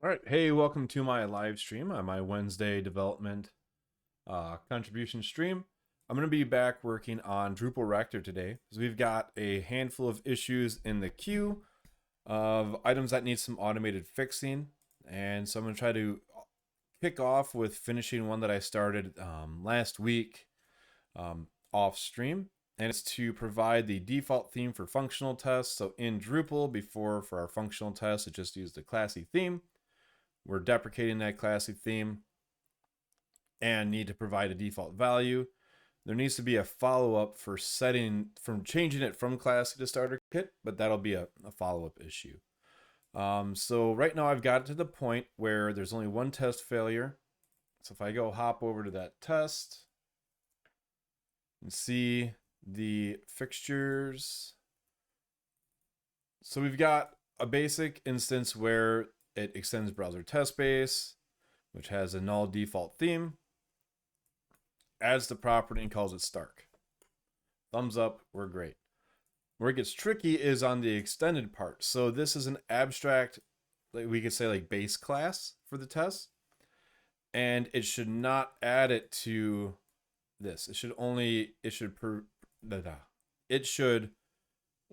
All right, hey, welcome to my live stream on my Wednesday development contribution stream. I'm going to be back working on drupal-rector today because we've got a handful of issues in the queue of items that need some automated fixing. And so I'm going to try to kick off with finishing one that I started last week off stream. And it's to provide the default theme for functional tests. So in Drupal, before for our functional tests, it just used the classy theme. We're deprecating that classy theme and need to provide a default value. There needs to be a follow-up for changing it from classy to starter kit, but that'll be a follow-up issue. So right now I've got it to the point where there's only one test failure. So if I go hop over to that test and see the fixtures. So we've got a basic instance where it extends browser test base, which has a null default theme, adds the property and calls it Stark. Thumbs up, we're great. Where it gets tricky is on the extended part. So this is an abstract, like we could say like base class for the test, and it should not add it to this. It should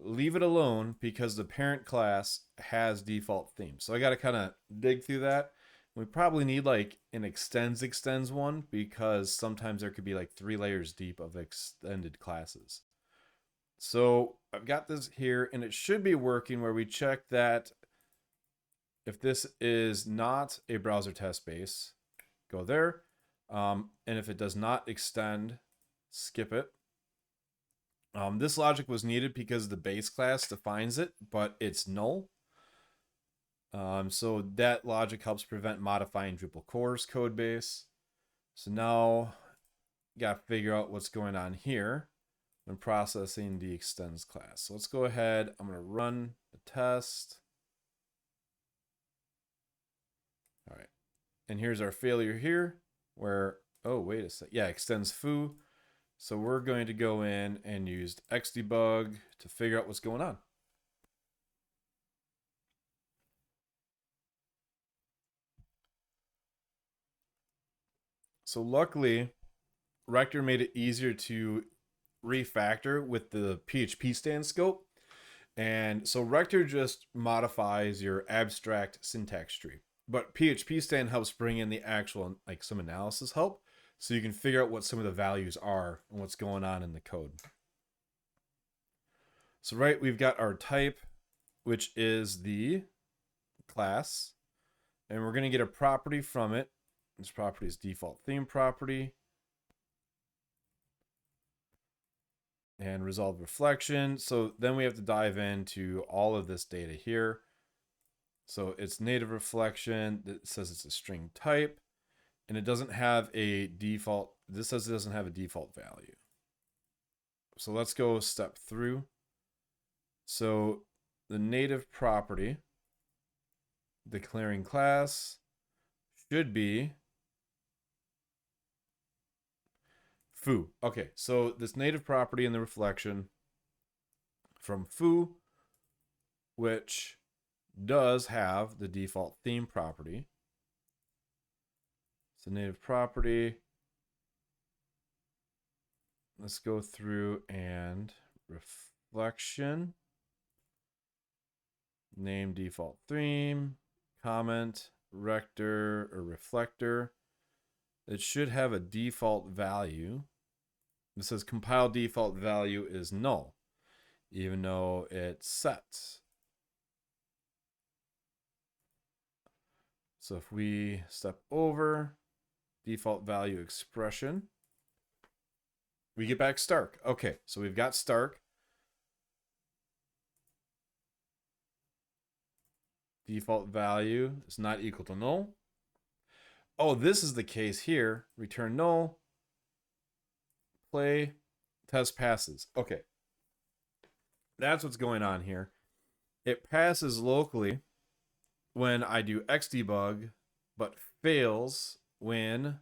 leave it alone because the parent class has default themes. So I got to kind of dig through that. We probably need like an extends one because sometimes there could be like 3 layers deep of extended classes. So I've got this here and it should be working where we check that if this is not a browser test base, go there. And if it does not extend, skip it. This logic was needed because the base class defines it, but it's null. So that logic helps prevent modifying Drupal core's code base. So now you got to figure out what's going on here when processing the extends class. So let's go ahead. I'm going to run the test. All right. And here's our failure here where, oh, wait a sec. Yeah, extends foo. So we're going to go in and use xdebug to figure out what's going on. So luckily, Rector made it easier to refactor with the PHP stand scope. And so Rector just modifies your abstract syntax tree. But PHP stand helps bring in the actual, like some analysis help. So you can figure out what some of the values are and what's going on in the code. So right, we've got our type, which is the class. And we're going to get a property from it. This property is default theme property. And resolve reflection. So then we have to dive into all of this data here. So it's native reflection. It says it's a string type. And it doesn't have a default. This says it doesn't have a default value. So let's go step through. So the native property declaring class should be foo. Okay, so this native property in the reflection from foo, which does have the default theme property. So native property. Let's go through and reflection. Name default theme, comment, rector or reflector. It should have a default value. It says compile default value is null, even though it's set. So if we step over default value expression, we get back Stark. Okay, so we've got Stark. Default value is not equal to null. Oh, this is the case here. Return null. Play. Test passes. Okay. That's what's going on here. It passes locally when I do xdebug, but fails when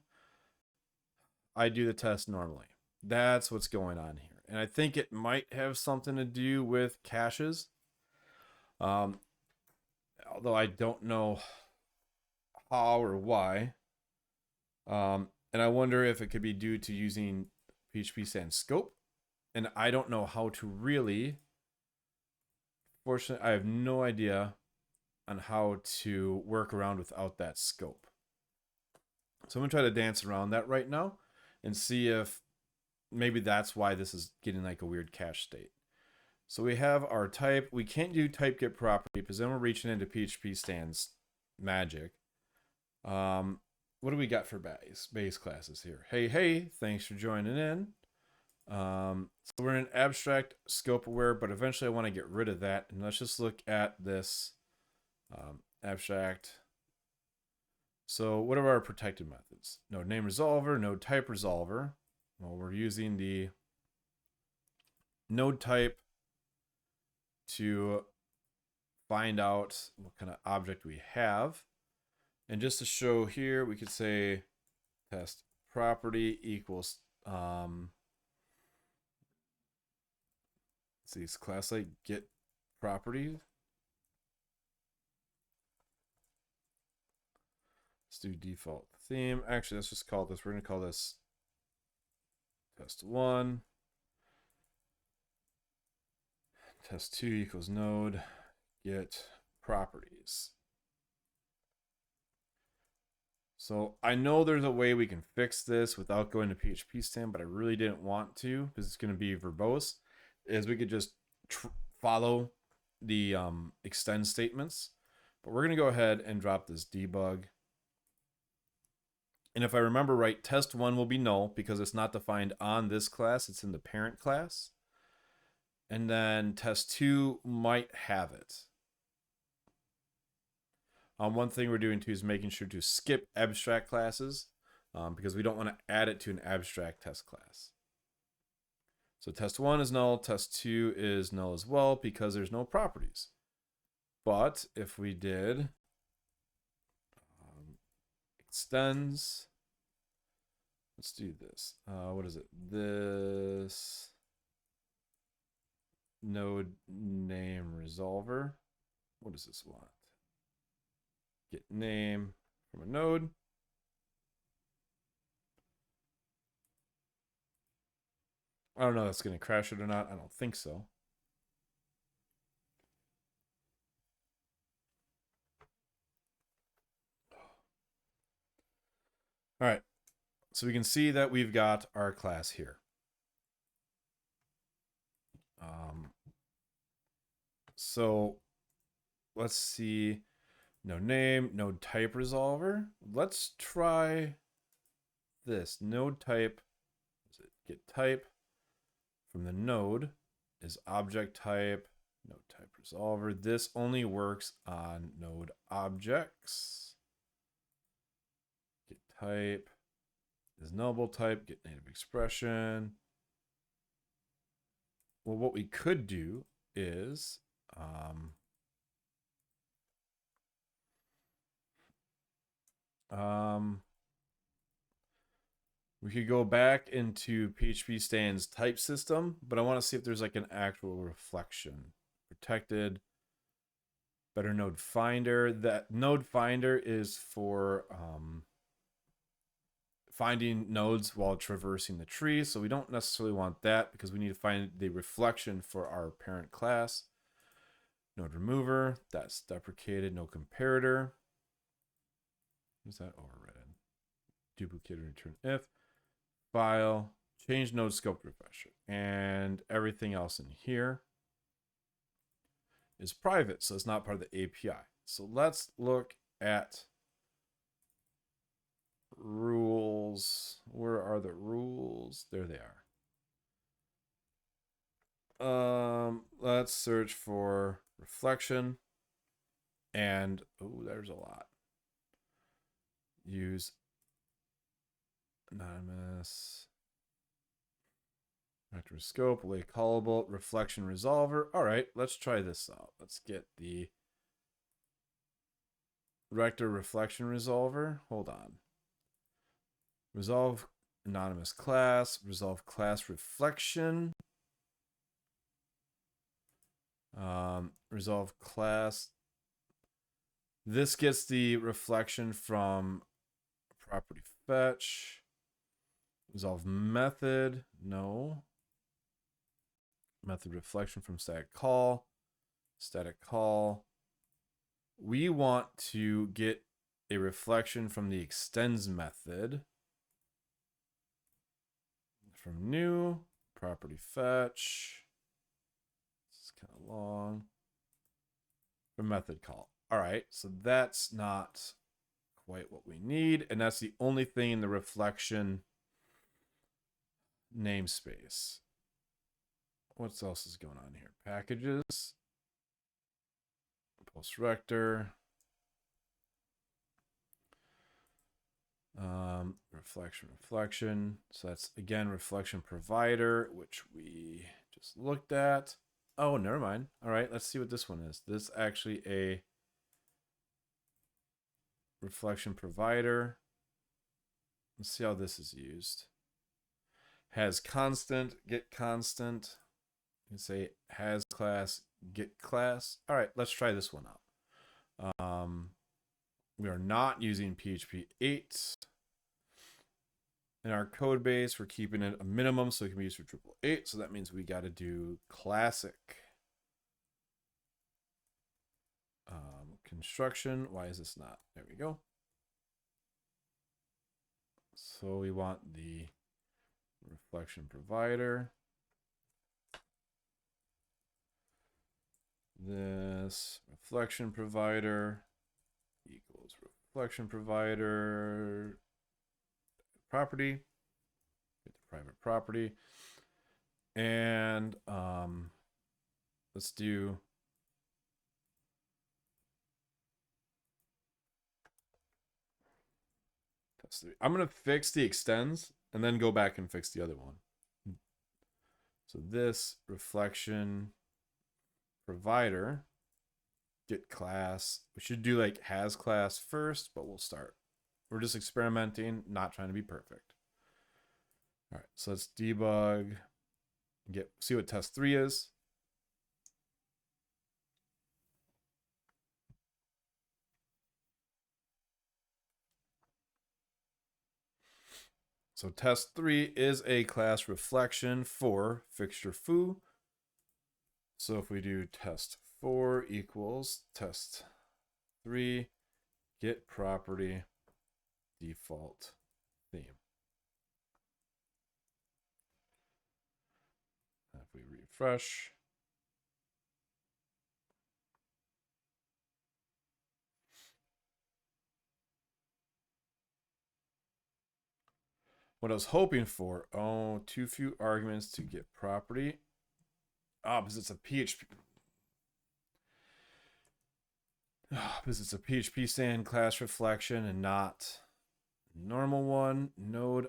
I do the test normally. That's what's going on here. And I think it might have something to do with caches. Although I don't know how or why. And I wonder if it could be due to using PHP stand scope. And I don't know how to really. Fortunately, I have no idea on how to work around without that scope. So I'm going to try to dance around that right now and see if maybe that's why this is getting like a weird cache state. So we have our type. We can't do type get property because then we're reaching into PHP stands magic. What do we got for base classes here? Hey, thanks for joining in. So we're in abstract scope aware, but eventually I want to get rid of that. And let's just look at this abstract. So what are our protected methods? Node name resolver, node type resolver. Well, we're using the node type to find out what kind of object we have. And just to show here, we could say test property equals let's see, it's class like get property. Let's do default theme. Actually, let's just call this, we're going to call this test 1. Test 2 equals node get properties. So I know there's a way we can fix this without going to PHP stand, but I really didn't want to because it's going to be verbose. Is we could just follow the extend statements, but we're going to go ahead and drop this debug. And if I remember right, test 1 will be null because it's not defined on this class, it's in the parent class. And then test 2 might have it. One thing we're doing too is making sure to skip abstract classes because we don't want to add it to an abstract test class. So test 1 is null, test 2 is null as well because there's no properties. But if we did extends, let's do this. What is it? This node name resolver. What does this want? Get name from a node. I don't know if that's going to crash it or not. I don't think so. All right. So we can see that we've got our class here. So let's see. No name, node type resolver. Let's try this. Node type, is it get type from the node is object type, node type resolver. This only works on node objects. Get type is nullable type, get native expression. Well, what we could do is we could go back into PHP stands type system, but I want to see if there's like an actual reflection. Protected, better node finder. That node finder is for finding nodes while traversing the tree. So we don't necessarily want that because we need to find the reflection for our parent class. Node remover, that's deprecated. No comparator. Is that overridden? Duplicate return if. File, change node scope refresher, and everything else in here is private, so it's not part of the API. So let's look at rules. Where are the rules? There they are. Let's search for reflection, and oh, there's a lot. Use anonymous vector scope, lay callable, reflection resolver. All right, let's try this out. Let's get the rector reflection resolver. Hold on. Resolve anonymous class, resolve class reflection. Resolve class This gets the reflection from property fetch. Resolve method, no. Method reflection from static call. Static call. We want to get a reflection from the extends method. From new, property fetch. This is kind of long. From method call. All right, so that's not quite what we need, and that's the only thing in the reflection namespace. What else is going on here? Packages, post-rector, reflection. So that's again reflection provider, which we just looked at. Oh, never mind. All right, let's see what this one is. This is actually a reflection provider. Let's see how this is used. Has constant, get constant. You can say has class, get class. All right, let's try this one out. We are not using PHP 8. In our code base, we're keeping it a minimum so it can be used for Drupal 8. So that means we got to do classic. Construction. Why is this not? There we go. So we want the reflection provider. This reflection provider equals reflection provider property. Get the private property. And let's do test 3. I'm going to fix the extends and then go back and fix the other one. So this reflection provider get class. We should do like has class first, but we'll start. We're just experimenting, not trying to be perfect. All right, so let's debug, see what test 3 is. So test 3 is a class reflection for fixture foo. So if we do test 4 equals test 3, get property default theme. If we refresh, what I was hoping for, oh, too few arguments to get property. Ah, because it's a PHP. Because it's a PHP stand class reflection and not normal one. Node.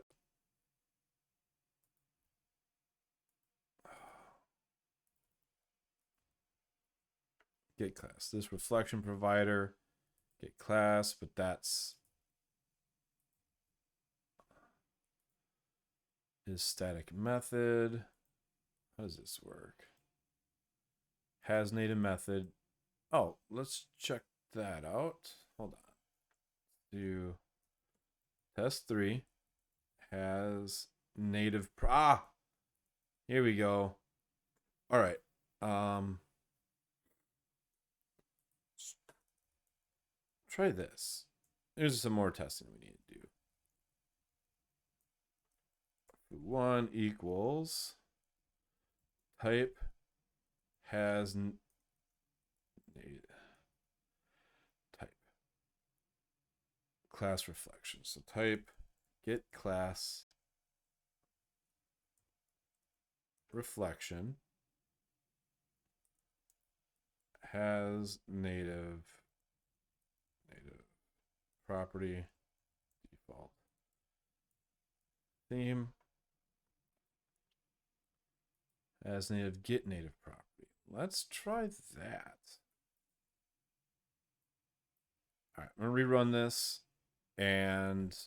Get class. This reflection provider. Get class, but that's is static method. How does this work? Has native method. Oh, let's check that out. Hold on. Do test 3 has native here we go. All right. Try this. There's some more testing we need to do. 1 equals type has type class reflection. So type get class reflection has native property default theme as native get native property. Let's try that. All right, I'm gonna rerun this and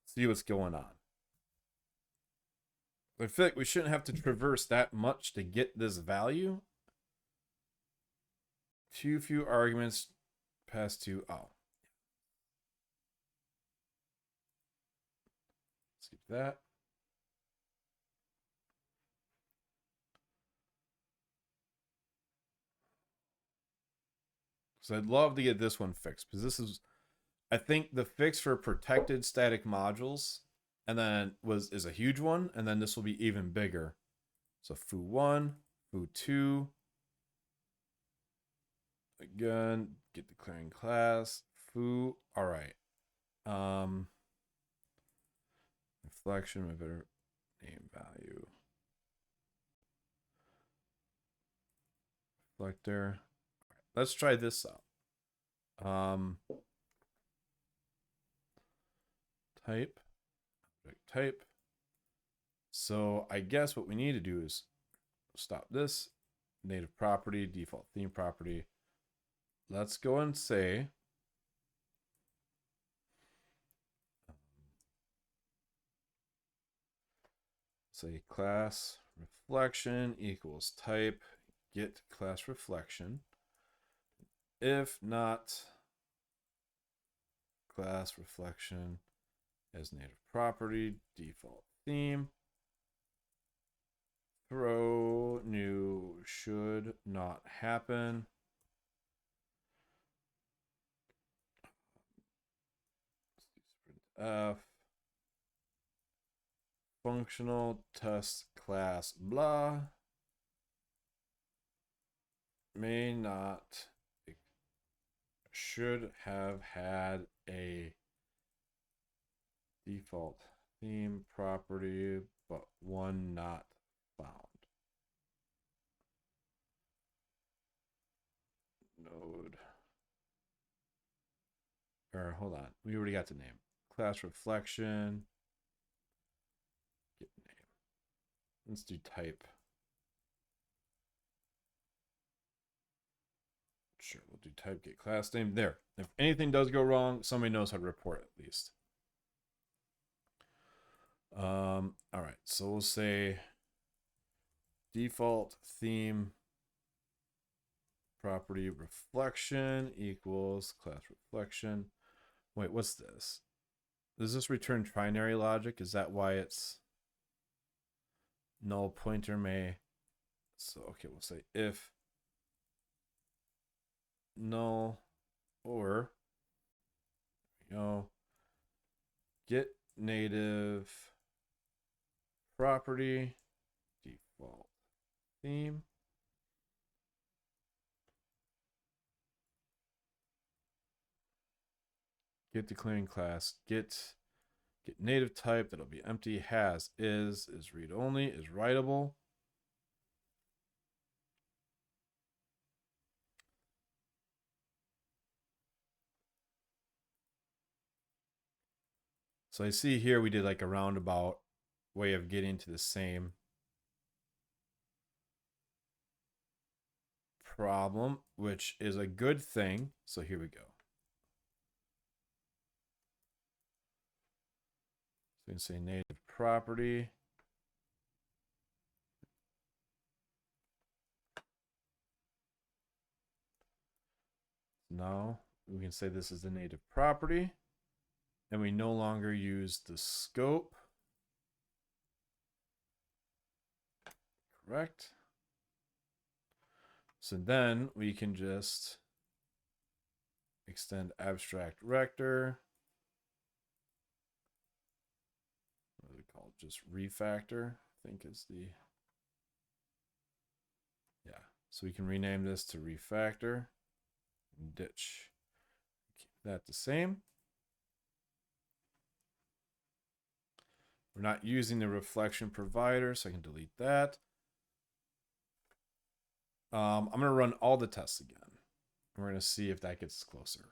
see what's going on. I feel like we shouldn't have to traverse that much to get this value. too few arguments passed to, oh. Skip that. So I'd love to get this one fixed because this is, I think the fix for protected static modules and then is a huge one, and then this will be even bigger. So foo1, foo2. Again, get declaring class, foo. All right. Reflection, my better name value. Reflector. Let's try this out. Type. So I guess what we need to do is stop this. Native property, default theme property. Let's go and say class reflection equals type get class reflection. If not class reflection as native property, default theme, throw new should not happen. F functional test class blah may not should have had a default theme property but one not found. Node, or hold on, we already got the name. Class reflection, get name. Let's do type. Sure, we'll do type get class name. There. If anything does go wrong, somebody knows how to report at least. All right, so we'll say default theme property reflection equals class reflection. Wait, what's this? Does this return trinary logic? Is that why it's null pointer may? So, okay, we'll say if null or, you know, get native property default theme. Get declaring class, get native type, that'll be empty, has, is read only, is writable. So I see here we did like a roundabout way of getting to the same problem, which is a good thing. So here we go. So we can say native property. Now we can say this is the native property, and we no longer use the scope. Correct. So then we can just extend abstract-rector. What do we call it? Just refactor, I think is the, yeah. So we can rename this to refactor and ditch. Keep that the same. We're not using the reflection provider, so I can delete that. I'm going to run all the tests again. We're going to see if that gets closer.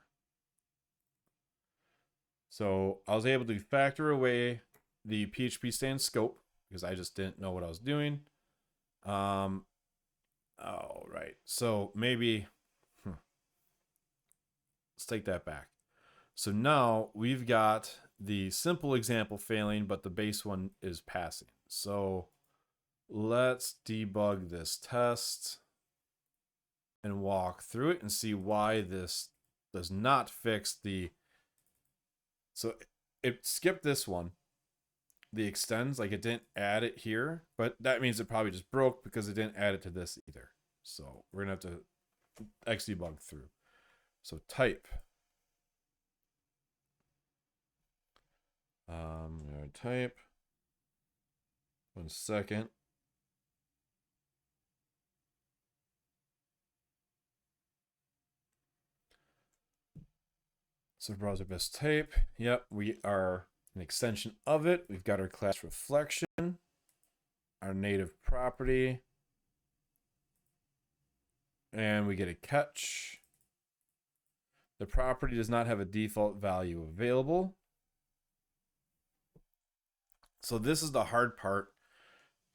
So I was able to factor away the PHP stand scope because I just didn't know what I was doing. All right. So maybe, let's take that back. So now we've got the simple example failing, but the base one is passing. So let's debug this test. and walk through it and see why this does not fix the. So it skipped this one. The extends, like it didn't add it here, but that means it probably just broke because it didn't add it to this either. So we're gonna have to xdebug through. So type. I'm gonna type. 1 second. So browser best type. Yep, we are an extension of it. We've got our class reflection, our native property, and we get a catch. The property does not have a default value available. So this is the hard part,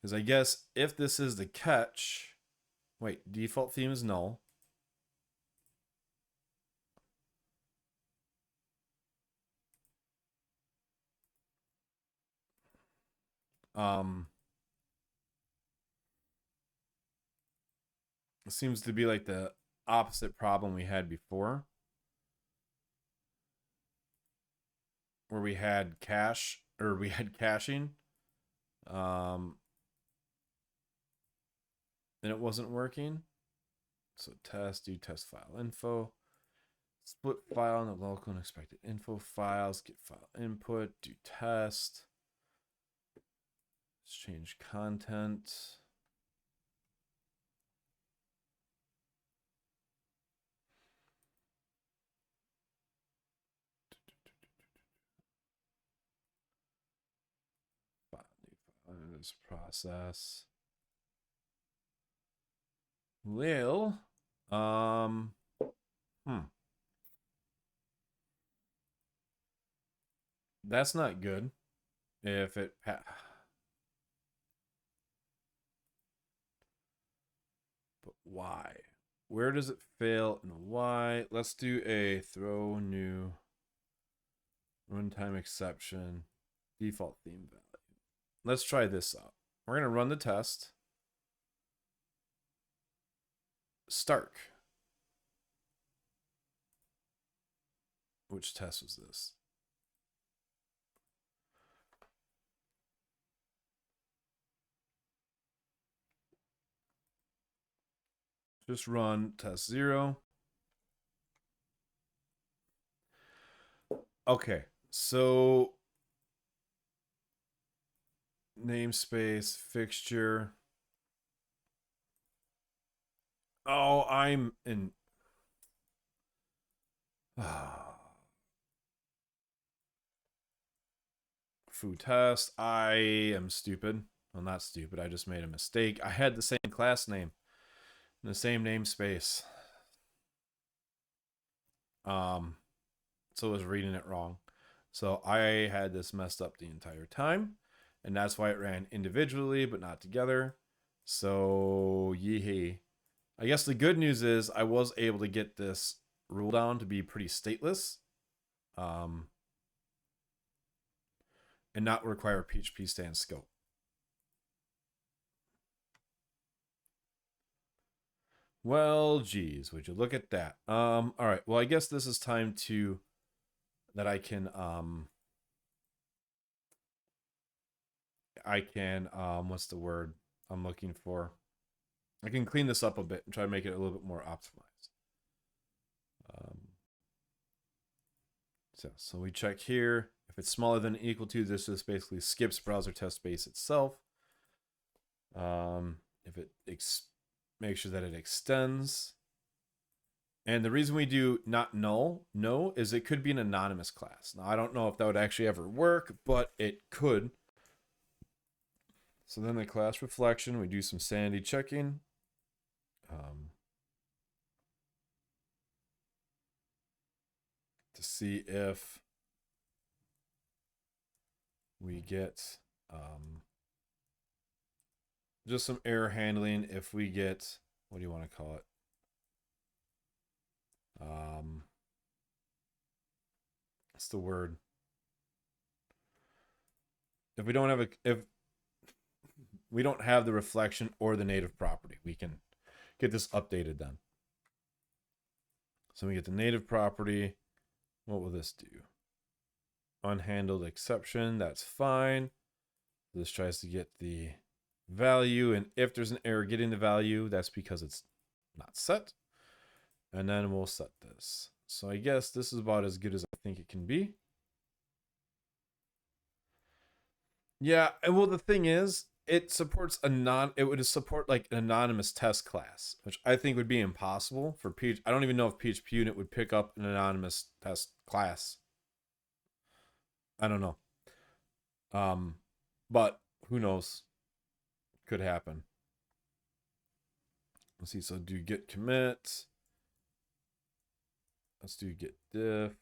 because I guess if this is the catch, wait, default theme is null. It seems to be like the opposite problem we had before, where we had caching. And it wasn't working. So do test file info, split file in the local and expected info files, get file input, do test. Let's change content. This process. Well, that's not good. If it but why? Where does it fail and why? Let's do a throw new runtime exception default theme value. Let's try this out. We're gonna run the test. Stark. Which test was this? Just run test 0. Okay, so namespace fixture. Oh, I'm in. Foo test. I am stupid. Well, not stupid. I just made a mistake. I had the same class name, in the same namespace. So it was reading it wrong. So I had this messed up the entire time, and that's why it ran individually but not together. So yee. I guess the good news is I was able to get this rule down to be pretty stateless, and not require PHP stand scope. Well, geez, would you look at that? All right. Well, I guess this is time to that I can what's the word I'm looking for? I can clean this up a bit and try to make it a little bit more optimized. So we check here. If it's smaller than or equal to, this just basically skips browser test base itself. If it make sure that it extends. And the reason we do not null, no, is it could be an anonymous class. Now, I don't know if that would actually ever work, but it could. So then the class reflection, we do some sanity checking. To see if we get just some error handling. If we get, what do you want to call it? What's the word? If we don't have if we don't have the reflection or the native property, we can get this updated then. So we get the native property. What will this do? Unhandled exception, that's fine. This tries to get the value, and if there's an error getting the value, that's because it's not set. And then we'll set this. So I guess this is about as good as I think it can be. Yeah, and well, the thing is, it supports it would support like an anonymous test class, which I think would be impossible for PHP. I don't even know if PHP unit would pick up an anonymous test class. I don't know. But who knows? Could happen. Let's see. So do git commit. Let's do git diff.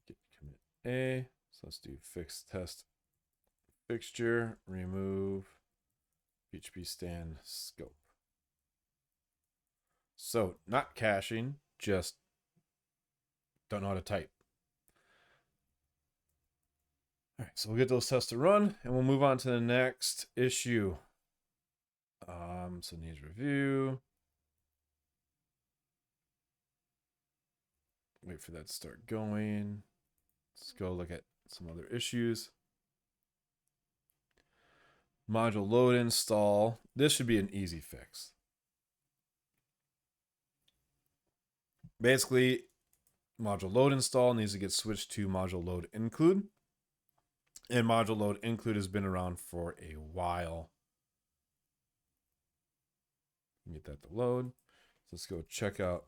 Git commit A. So let's do fix test fixture, remove PHP stand scope. So not caching, just don't know how to type. All right, so we'll get those tests to run, and we'll move on to the next issue. So needs review. Wait for that to start going. Let's go look at some other issues. Module load install. This should be an easy fix. Basically, module load install needs to get switched to module load include. And module load include has been around for a while. Get that to load. So let's go check out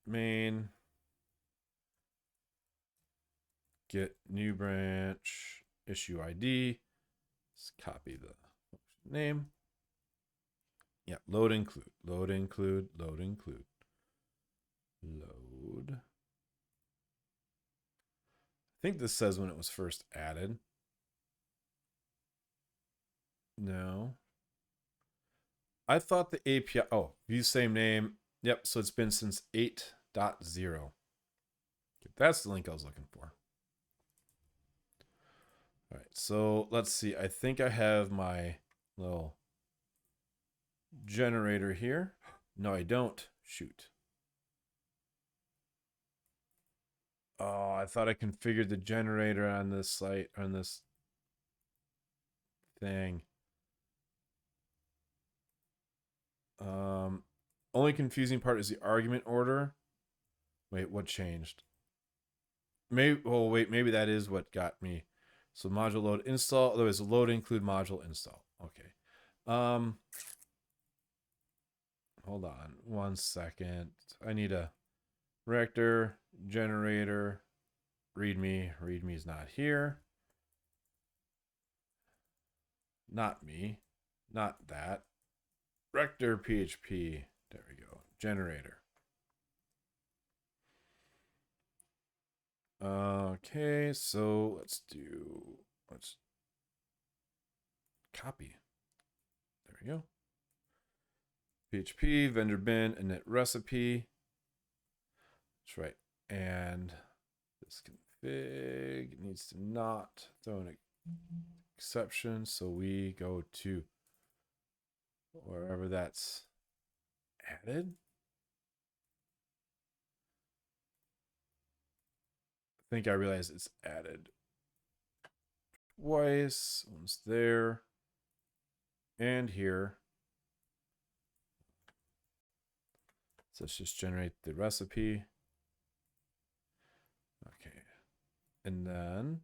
main. Get new branch issue ID. Let's copy the name. Yeah, load include, load include, load include. Load. I think this says when it was first added. No. I thought the API, oh, use same name. Yep, so it's been since 8.0. That's the link I was looking for. All right, so let's see. I think I have my little generator here. No, I don't. Shoot. Oh, I thought I configured the generator on this site, on this thing. Only confusing part is the argument order. Wait, what changed? Maybe, oh wait, maybe that is what got me. So module load install, otherwise load include module install. Okay. Hold on 1 second. I need a rector, generator, readme. Readme is not here. Not me. Not that. Rector PHP. There we go. Generator. Okay, so let's copy. There we go. PHP, vendor bin, init recipe. That's right. And this config needs to not throw an exception. So we go to wherever that's added. I think I realized it's added twice. One's there and here. So let's just generate the recipe. Okay. And then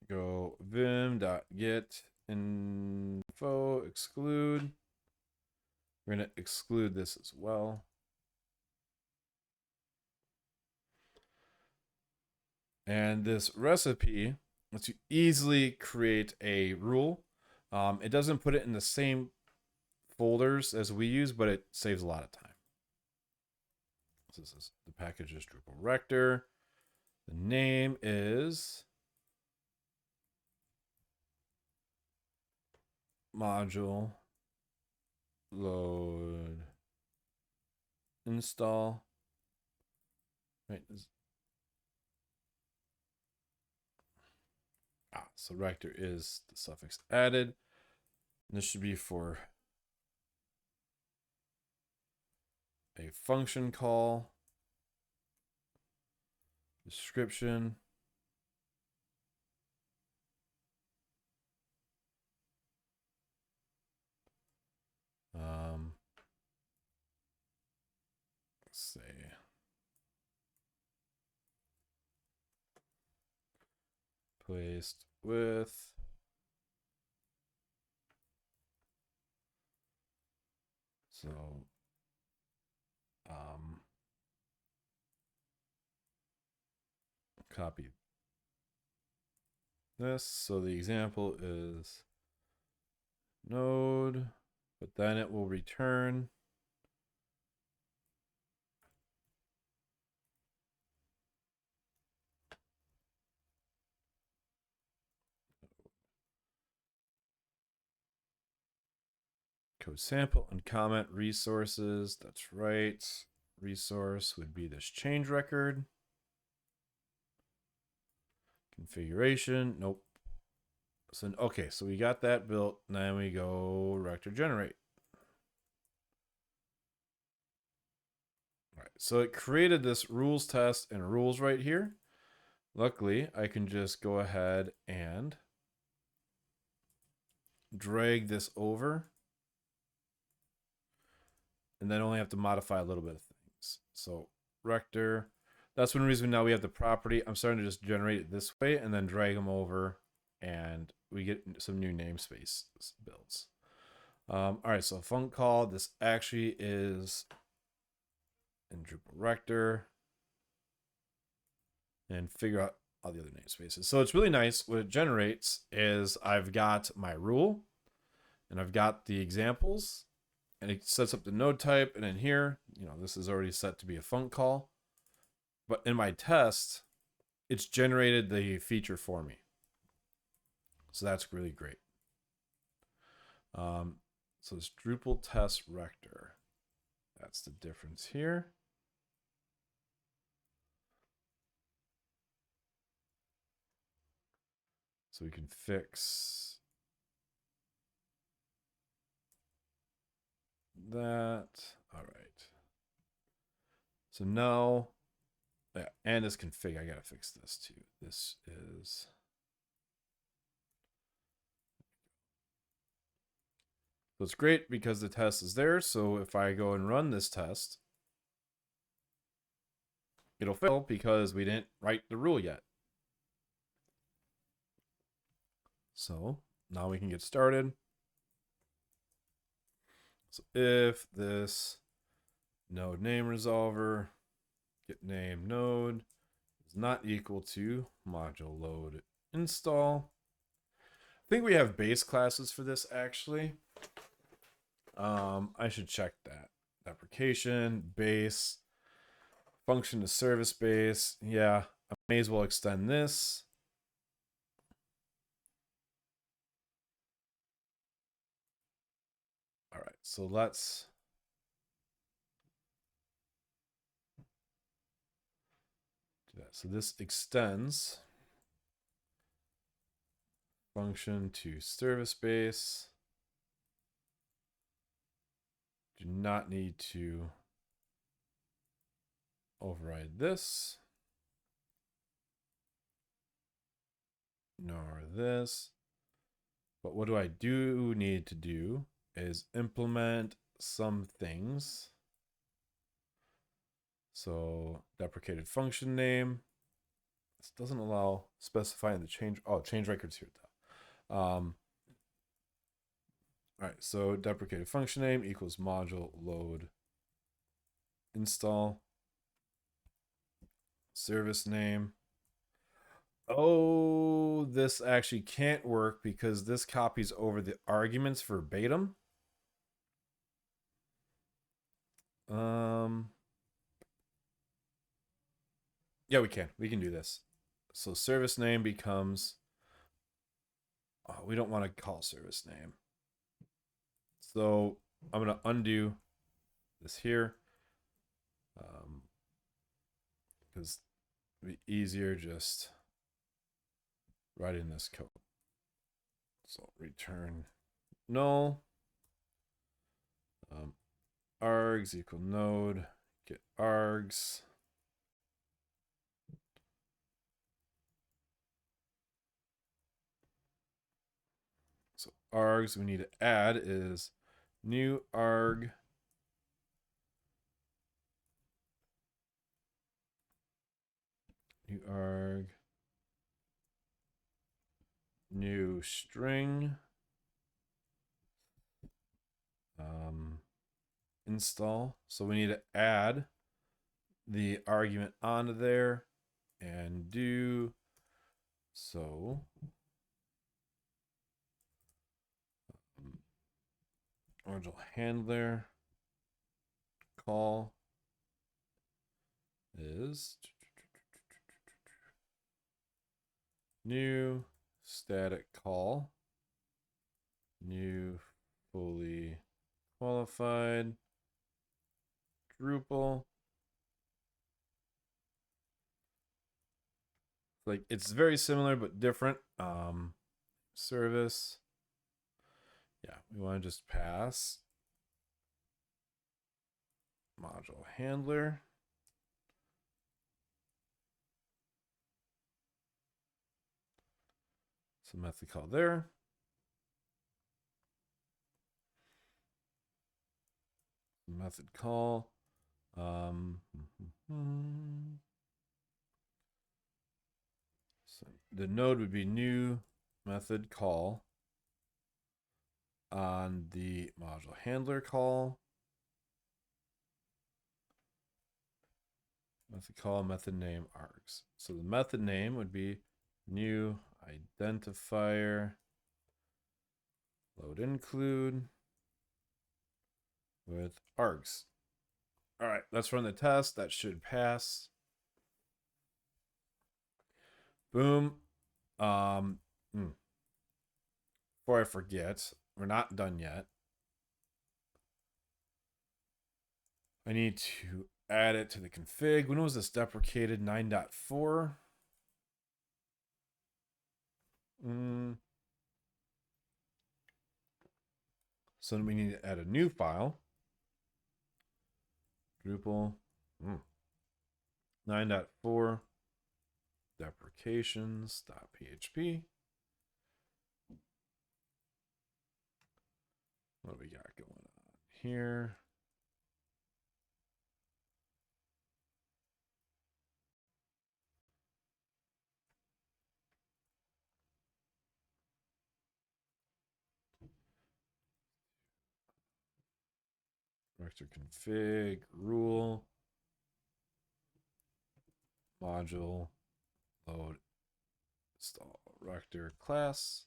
go vim.get info exclude. We're going to exclude this as well. And this recipe lets you easily create a rule. It doesn't put it in the same folders as we use, but it saves a lot of time. So this is the package is drupal-rector. The name is module load install. Right. So rector is the suffix added. And this should be for a function call, description, let's say placed with so copy this. So the example is node, but then it will return code sample and comment resources. That's right. Resource would be this change record. Configuration. Nope. So, okay, so we got that built. Then we go rector generate. All right, so it created this rules test and rules right here. Luckily, I can just go ahead and drag this over and then only have to modify a little bit of things. So rector, that's one reason now we have the property. I'm starting to just generate it this way and then drag them over and we get some new namespace builds. All right, so func call, this actually is in drupal-rector and figure out all the other namespaces. So it's really nice. What it generates is I've got my rule and I've got the examples and it sets up the node type. And in here, this is already set to be a func call. But in my test, it's generated the feature for me. So that's really great. So it's Drupal test rector. That's the difference here. So we can fix that. All right. So now, yeah, and this config, I gotta fix this too. This is so it's great because the test is there. So if I go and run this test, it'll fail because we didn't write the rule yet. So now we can get started. So if this node name resolver get name node is not equal to module load install. I think we have base classes for this actually. I should check that. Deprecation, base, function to service base. Yeah, I may as well extend this. All right, so let's do that. So this extends function to service base. Do not need to override this, nor this. But what do I need to do is implement some things. So deprecated function name. This doesn't allow specifying the change. Oh, change records here at the top. All right, so deprecated function name equals module load install service name. Oh, this actually can't work because this copies over the arguments verbatim. Yeah, we can do this. So service name becomes, oh, we don't want to call service name. So I'm going to undo this here. Because it'd be easier just writing this code. So return null. args equal node get args. So args we need to add is new arg new string install. So we need to add the argument onto there and do so. Original handler call is new static call, new fully qualified Drupal. Like it's very similar but different. Service. Yeah, we want to just pass module handler. So method call there. Method call. So the node would be new method call on the module handler call. Method call, method name, args. So the method name would be new identifier load include with args. All right, let's run the test. That should pass. Boom. Before I forget, we're not done yet. I need to add it to the config. When was this deprecated? 9.4. So then we need to add a new file. Drupal 9.4 deprecations.php. What do we got going on here? Rector config rule module load install rector class.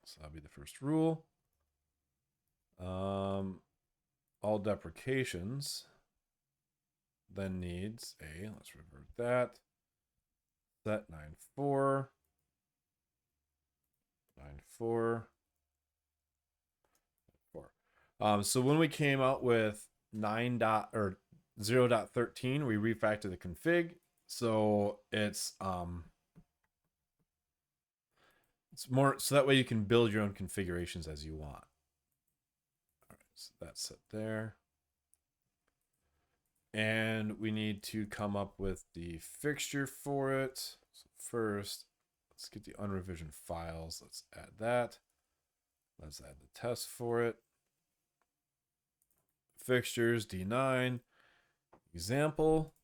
So that'll be the first rule. All deprecations then needs a, let's revert that, set 9.4 so when we came out with 0.13, we refactored the config. So it's more so that way you can build your own configurations as you want. All right, so that's set there. And we need to come up with the fixture for it. So first, let's get the unrevision files. Let's add that. Let's add the test for it. Fixtures, D9, example.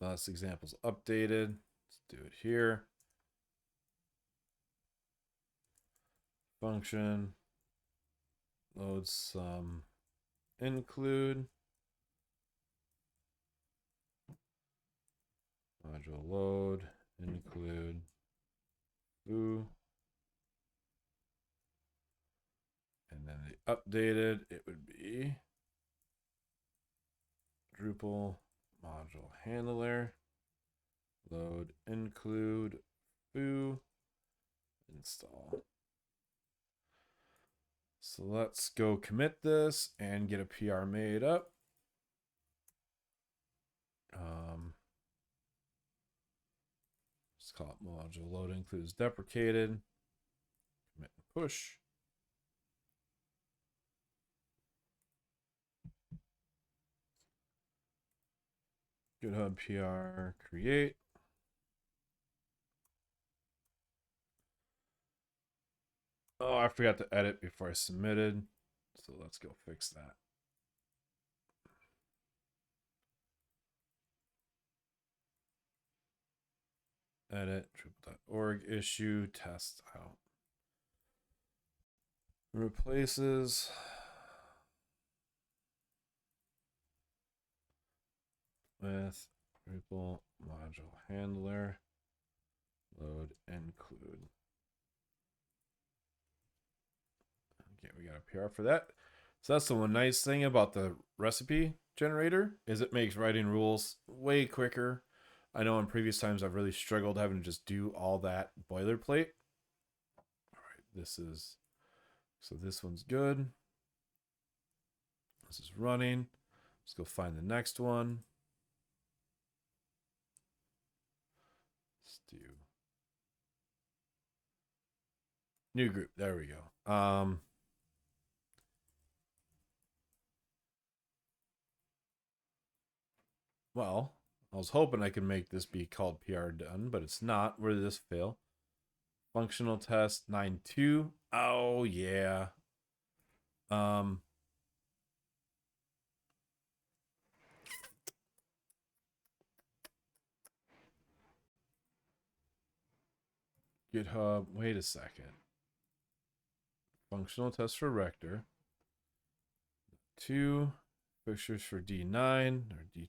This example's updated. Let's do it here. Function loads some include. Module load include foo. And then the updated, it would be Drupal module handler load include foo install. So let's go commit this and get a PR made up. Just call it module load includes deprecated. Commit and push. GitHub PR create. Oh, I forgot to edit before I submitted. So let's go fix that. Edit drupal.org issue test out. Replaces with Drupal module handler load include. Okay, we got a PR for that. So that's the one nice thing about the recipe generator is it makes writing rules way quicker. I know in previous times I've really struggled having to just do all that boilerplate. All right, so this one's good. This is running. Let's go find the next one. Let's do new group. There we go. Well, I was hoping I could make this be called PR done, but it's not. Where did this fail? Functional test 9.2. Oh yeah. GitHub. Wait a second. Functional test for rector. 2 fixtures for D9 or D2.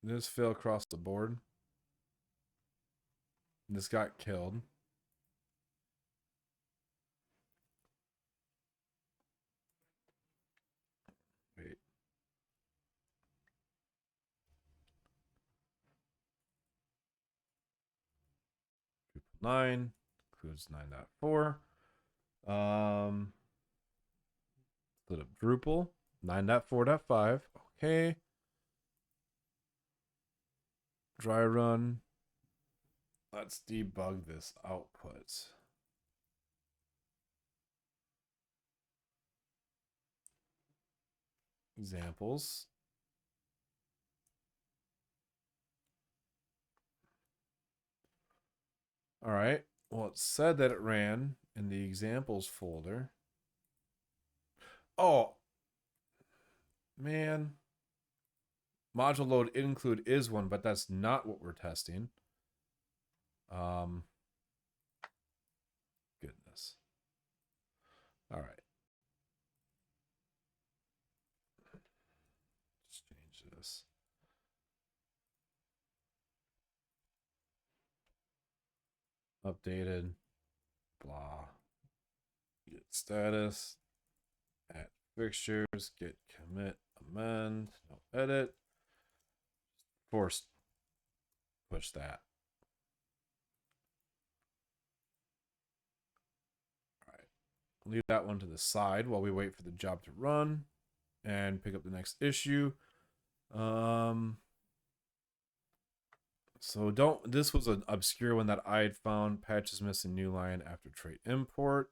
This fell across the board. This got killed. Wait. Drupal 9 includes 9.4. Split up Drupal 9.4.5. Okay. Dry run. Let's debug this output. Examples. All right. Well, it said that it ran in the examples folder. Oh, man. Module load include is one, but that's not what we're testing. Goodness. All right. Let's change this. Updated. Blah. Get status. Add fixtures. Get commit. Amend. No edit. Force push that. All right. Leave that one to the side while we wait for the job to run and pick up the next issue. So this was an obscure one that I had found. Patches missing new line after trait import.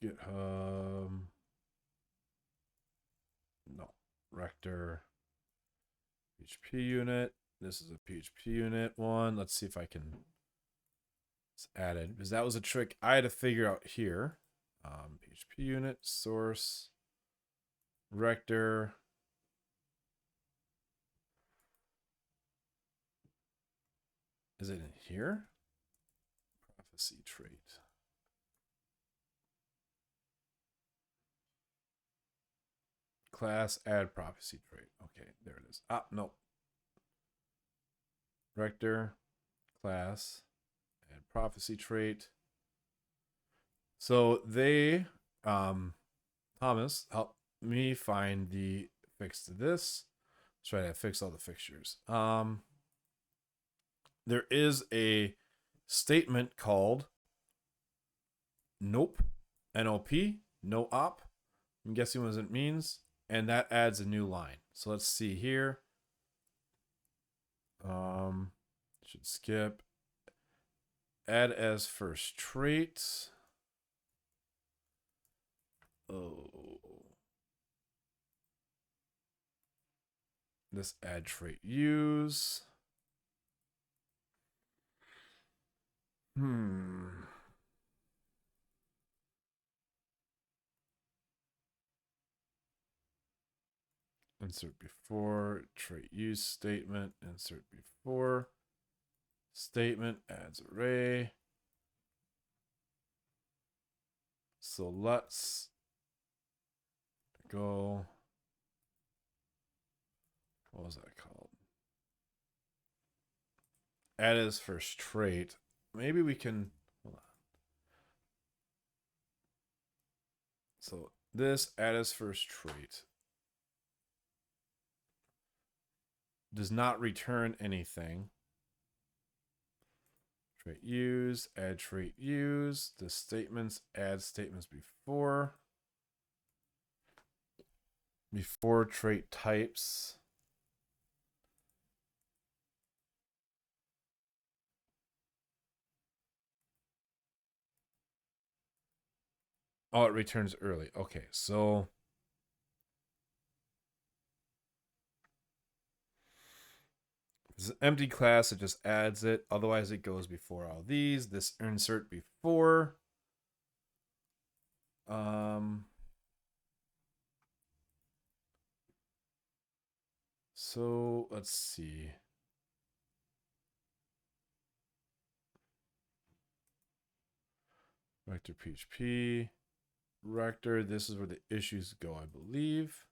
GitHub. No. Rector. PHP unit. This is a PHP unit one. Let's see if I can. It's added because that was a trick I had to figure out here. PHP unit source. Rector. Is it in here? Prophecy trait. Class add prophecy trait. Okay, there it is. Ah, no. Rector, class, add prophecy trait. So they, Thomas, helped me find the fix to this. Let's try to fix all the fixtures. There is a statement called nope, N-O-P, no op. I'm guessing what it means. And that adds a new line. So let's see here. Should skip. Add as first trait. Oh. This add trait use. Insert before, trait use statement, insert before. Statement adds array. So let's go. What was that called? Add as first trait. Maybe we can, hold on. So this add as first trait does not return anything. Trait use, add trait use. The statements add statements before trait types. Oh, it returns early. Okay, so this is an empty class, it just adds it. Otherwise, it goes before all these. This insert before. So let's see. Rector PHP. Rector, this is where the issues go, I believe.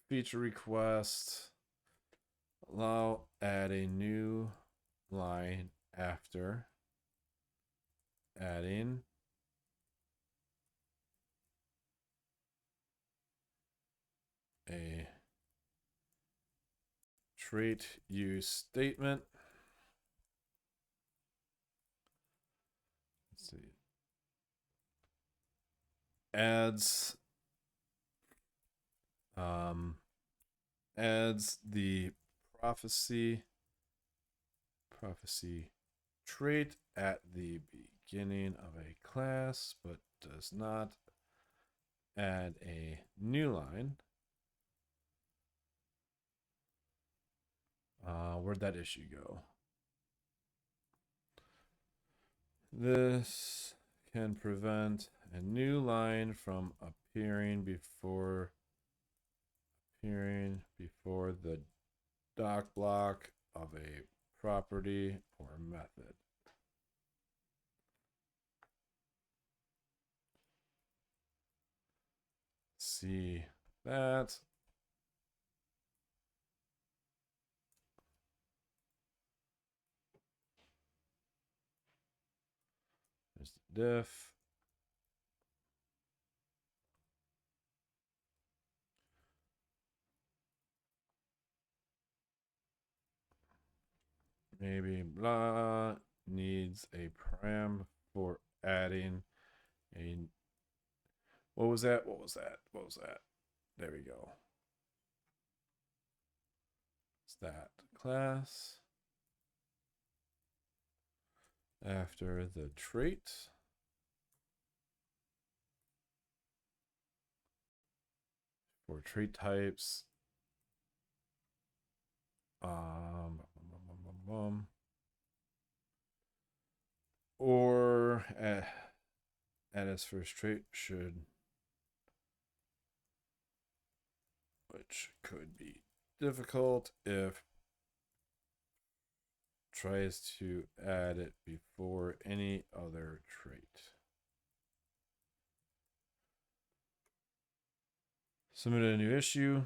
Feature request. Allow add a new line after adding a trait use statement. Let's see. Adds the prophecy trait at the beginning of a class, but does not add a new line. Where'd that issue go? This can prevent a new line from appearing before the doc block of a property or method. See that. There's the diff. Maybe blah needs a param for adding a, what was that? There we go. It's that class after the trait. For trait types. Or add as first trait should, which could be difficult if tries to add it before any other trait. Submit a new issue, and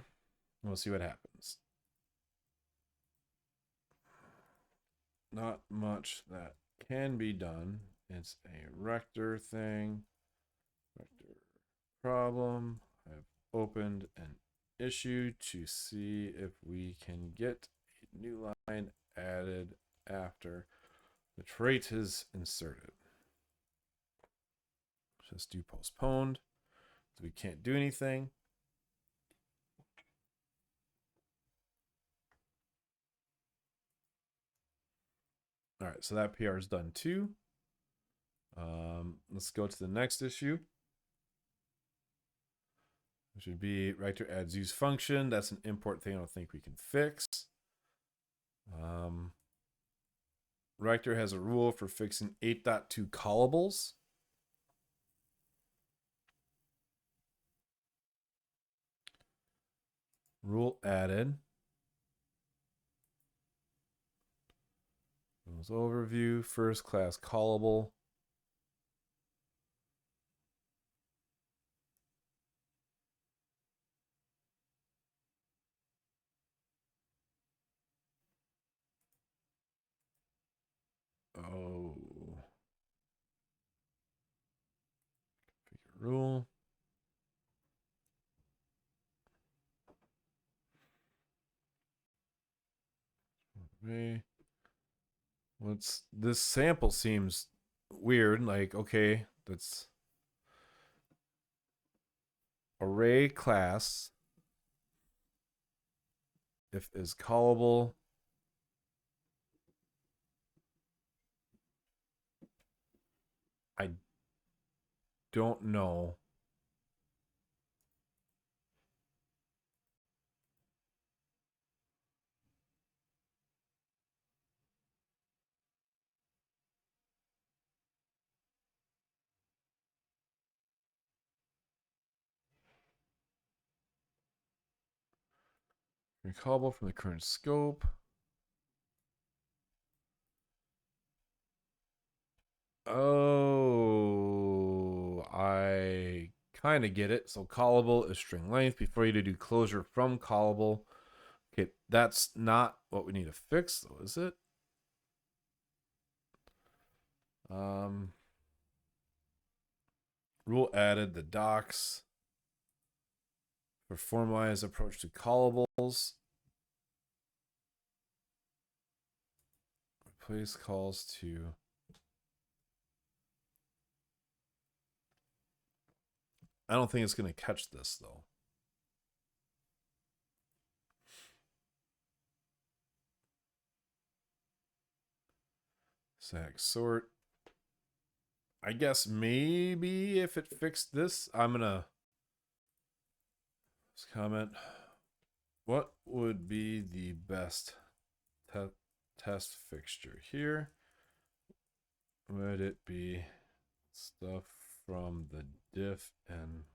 we'll see what happens. Not much that can be done. It's a rector thing. Rector problem. I've opened an issue to see if we can get a new line added after the trait is inserted. Just do postponed. So we can't do anything. All right, so that PR is done too. Let's go to the next issue. It should be rector adds use function. That's an import thing I don't think we can fix. Rector has a rule for fixing 8.2 callables. Rule added. Rules overview, first class callable. Oh. Figure rule. Okay. What's this sample seems weird. Like, okay, that's array class if is callable. I don't know. Recallable from the current scope. Oh, I kind of get it. So callable is string length. Before you to do closure from callable. Okay, that's not what we need to fix, though, is it? Rule added the docs for formalized approach to callables. Replace calls to. I don't think it's going to catch this, though. Sag sort. I guess maybe if it fixed this, I'm going to comment. What would be the best test fixture here? Would it be stuff from the diff and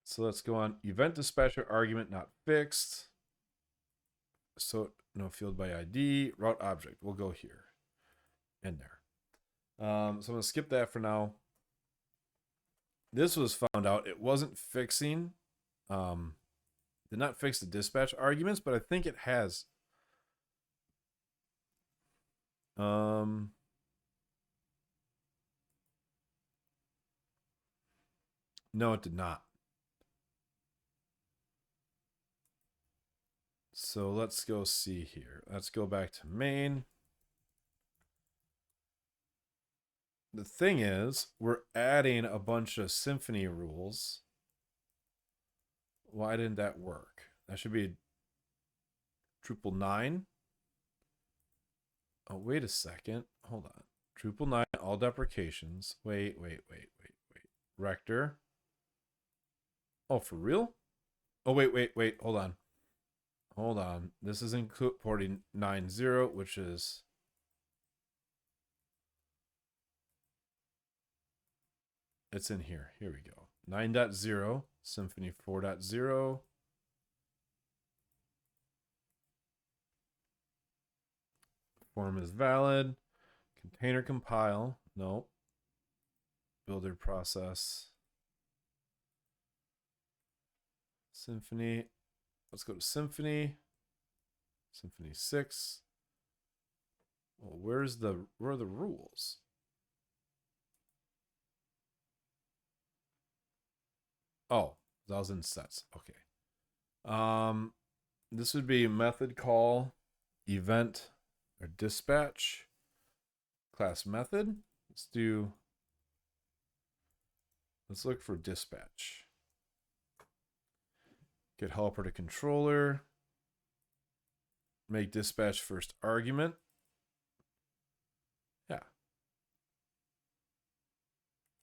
so let's go on event dispatcher argument not fixed. So no field by ID route object. We'll go here and there. So I'm gonna skip that for now. This was found out. It wasn't fixing. Did not fix the dispatch arguments, but I think it has. No, it did not. So let's go see here. Let's go back to main. The thing is, we're adding a bunch of symphony rules. Why didn't that work? That should be Drupal 9. Oh, wait a second. Hold on. Drupal 9, all deprecations. Wait. Rector. Oh, for real? Oh, wait. Hold on. This is importing 9.0, which is. It's in here. Here we go. 9.0, Symfony 4.0. Form is valid. Container compile. No. Builder process. Symfony. Let's go to Symfony. Symfony 6. Well, where are the rules? Oh, I was in sets. Okay. This would be method call, event, or dispatch, class method. Let's look for dispatch. Get helper to controller. Make dispatch first argument. Yeah.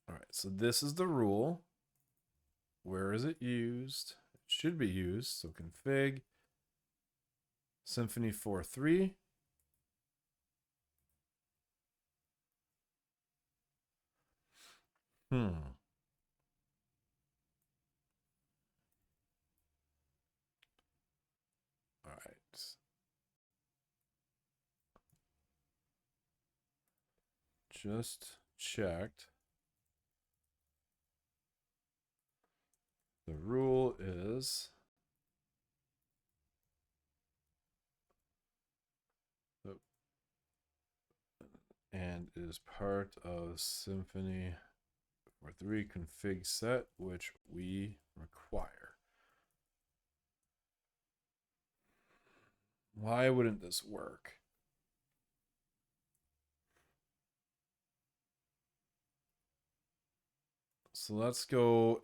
All right, so this is the rule. Where is it used? It should be used. So config Symfony 4.3. All right. Just checked. The rule is and is part of Symfony 4.3 config set, which we require. Why wouldn't this work? So let's go.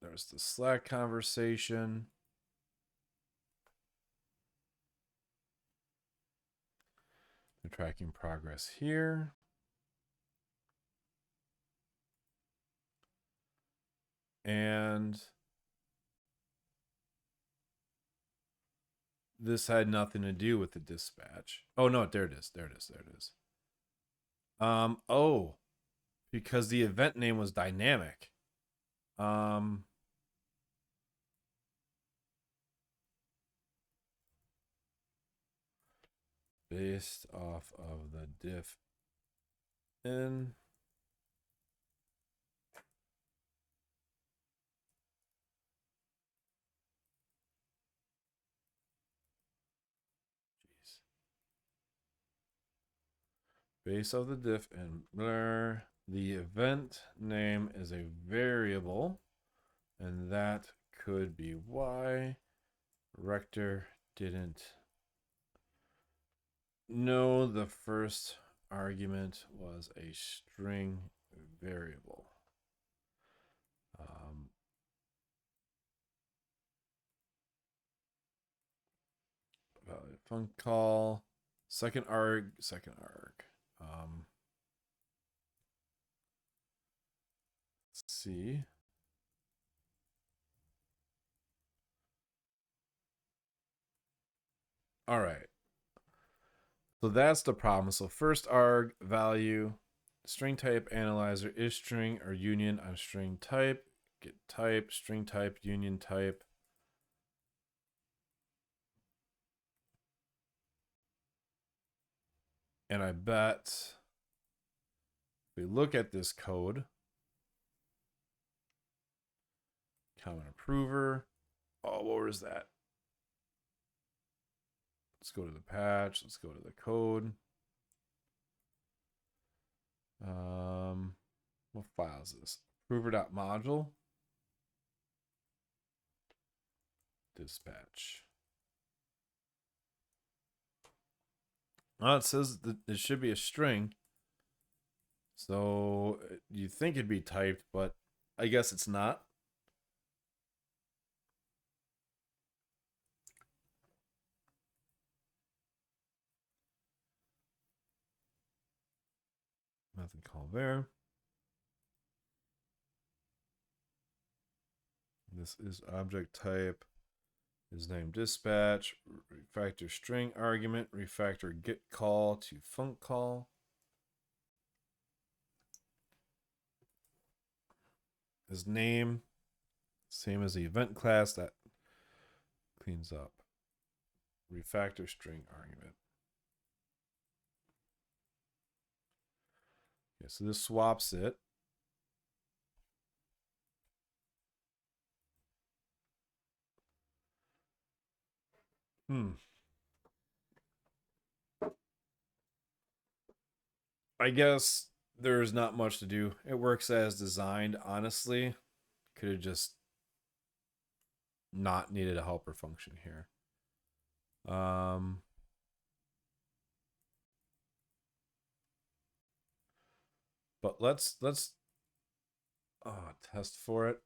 There's the Slack conversation. They're tracking progress here. And this had nothing to do with the dispatch. Oh no, there it is. There it is. There it is. Oh, because the event name was dynamic. Based off of the diff in. Jeez. Base of the diff in blur. The event name is a variable, and that could be why rector didn't know the first argument was a string variable. Valid func call, second arg. Let's see. All right. So that's the problem. So first arg value, string type analyzer is string or union on string type. Get type, string type, union type. And I bet if we look at this code, common approver. Oh, what was that? Let's go to the patch. Let's go to the code. What file is this? Approver.module. Dispatch. Oh, it says that it should be a string. So you think it'd be typed, but I guess it's not. Method call var. This is object type. Is name dispatch. Refactor string argument. Refactor get call to func call. His name, same as the event class, that cleans up. Refactor string argument. Okay, so this swaps it. I guess there's not much to do. It works as designed, honestly. Could have just not needed a helper function here. But let's test for it.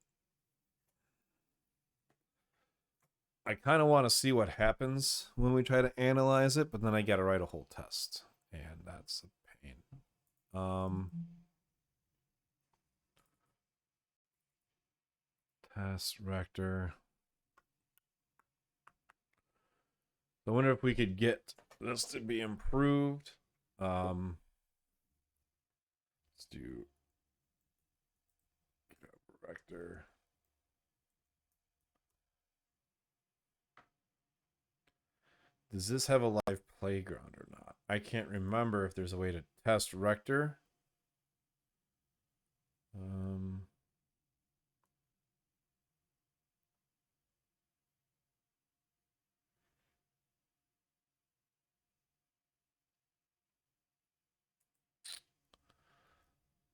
I kind of want to see what happens when we try to analyze it, but then I got to write a whole test, and that's a pain. Test rector. I wonder if we could get this to be improved. Let's do rector. Does this have a live playground or not? I can't remember if there's a way to test rector.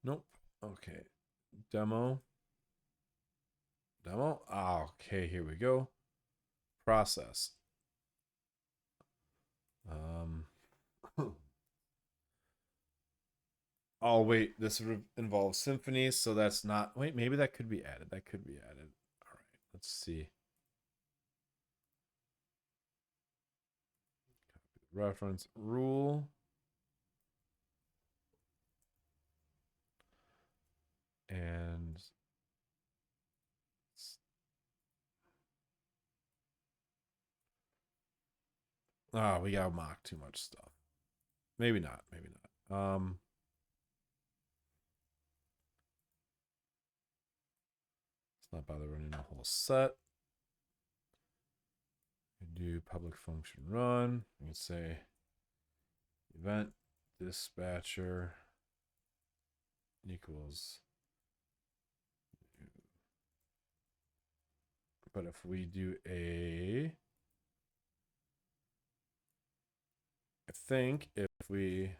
Nope. Okay. Demo. Okay, here we go. Process. Oh, wait. This involves symphonies, so that's not... Wait, maybe that could be added. That could be added. All right, let's see. Reference rule. And... we gotta mock too much stuff. Maybe not. Maybe not. Let's not bother running the whole set. Do public function run. We can say event dispatcher equals. But if we do I think if we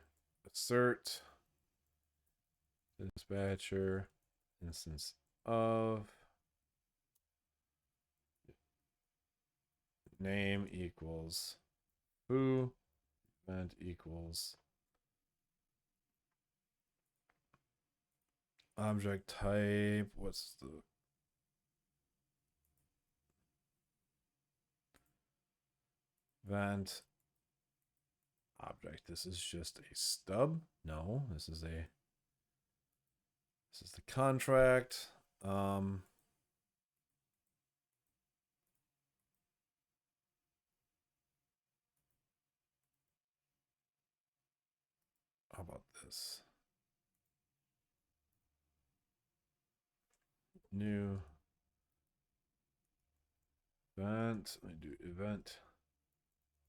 assert dispatcher instance of name equals who, event equals object type, what's the event object? This is just a stub. No, this is the contract. How about this? New event. Let me do event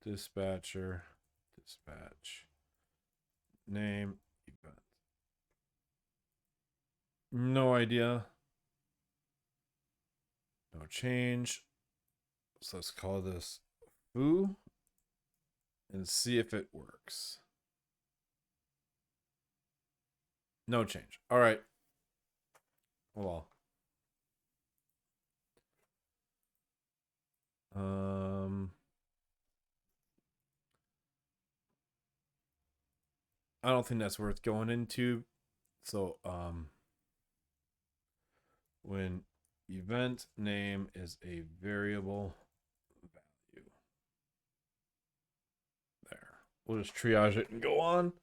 dispatcher dispatch name event. No idea. No change. So let's call this foo and see if it works. No change. All right. Well. I don't think that's worth going into. So, when event name is a variable value, there. We'll just triage it and go on.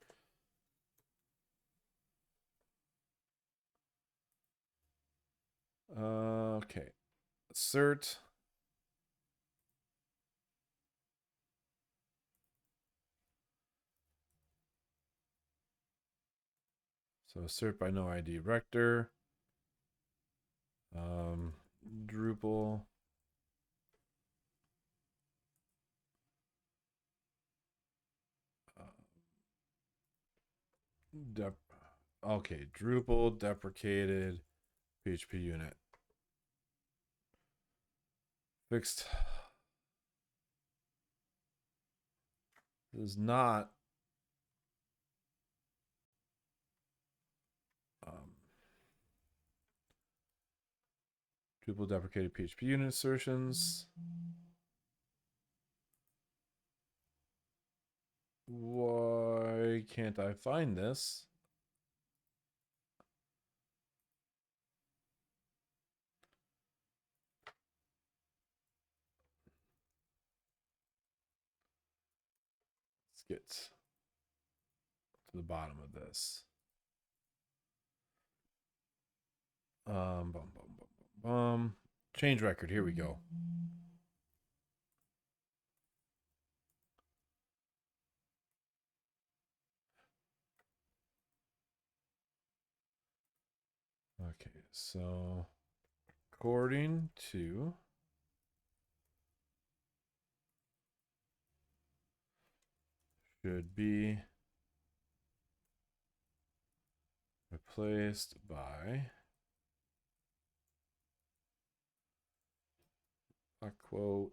Okay. Assert. So assert by no ID rector. Drupal. Okay, Drupal deprecated PHP unit. Fixed. This is not Drupal deprecated PHP unit insertions. Why can't I find this? Let's get to the bottom of this. Bum, bum, bum, bum, bum. Change record. Here we go. Okay, so according to should be replaced by a quote.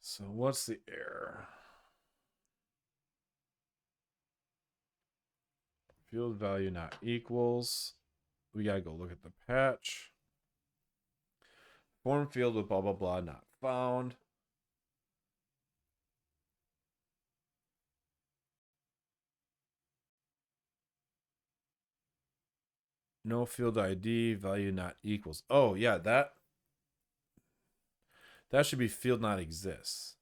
So what's the error? Field value not equals. We gotta go look at the patch. Form field with blah blah blah not found. No field ID, value not equals. Oh yeah, that should be field not exists.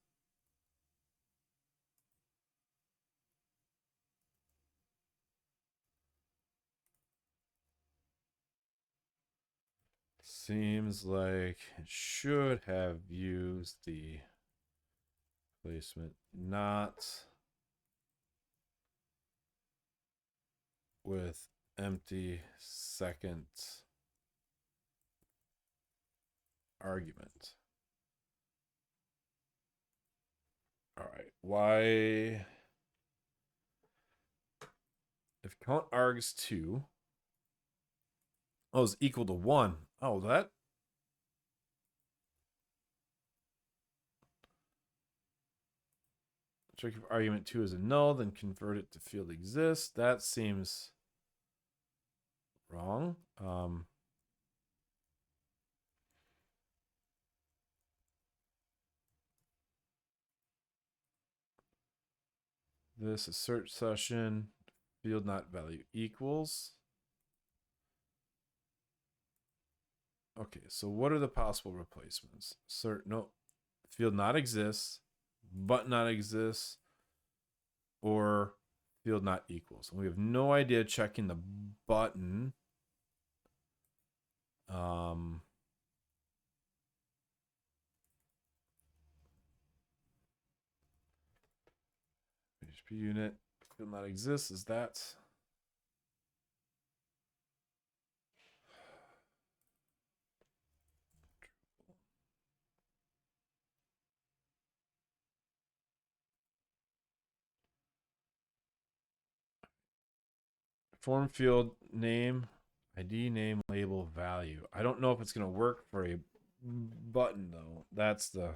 Seems like it should have used the placement not with empty second argument. All right, why if count args 2 is equal to 1. Oh, that check if argument 2 is a null, then convert it to field exists. That seems wrong. This assert session field not value equals. Okay, so what are the possible replacements? Assert no field not exists, but not exists, or field not equals. And we have no idea checking the button. PHP unit field not exists. Is that? Form field name, ID, name, label, value. I don't know if it's going to work for a button though. That's the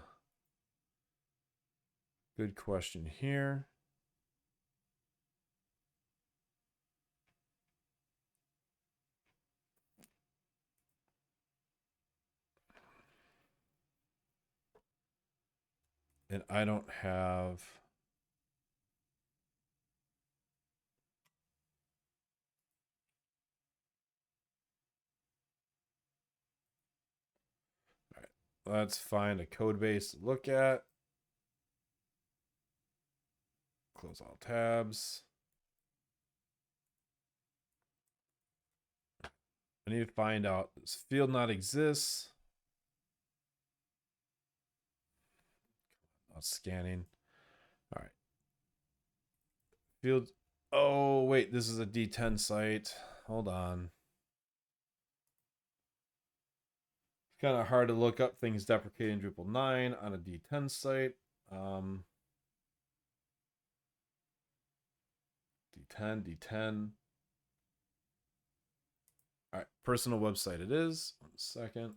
good question here. And I don't have all right, let's find a code base to look at. Close all tabs. I need to find out this field not exists. Not scanning. All right. Field. Oh, wait. This is a D10 site. Hold on. It's kind of hard to look up things deprecating Drupal 9 on a D10 site. D10. All right. Personal website it is. 1 second.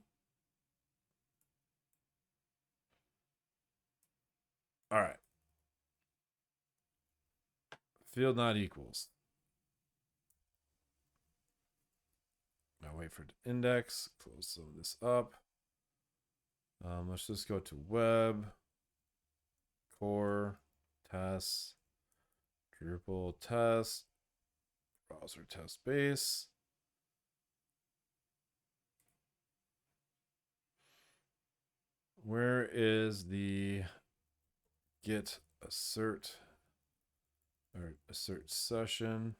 All right. Field not equals. Now wait for the index. Close some of this up. Let's just go to web, core, tests, Drupal test, browser test base. Where is the get assert or assert session?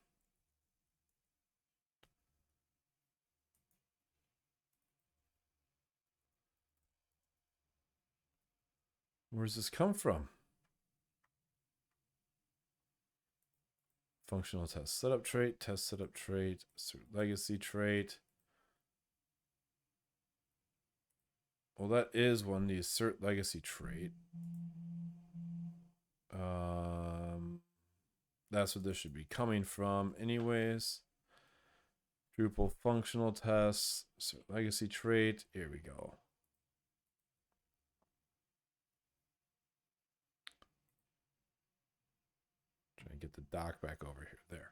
Where does this come from? Functional test setup trait, test setup trait, assert legacy trait. Well, that is one, the assert legacy trait. That's what this should be coming from anyways. Drupal functional tests, assert legacy trait. Here we go. Try and get the doc back over here. There.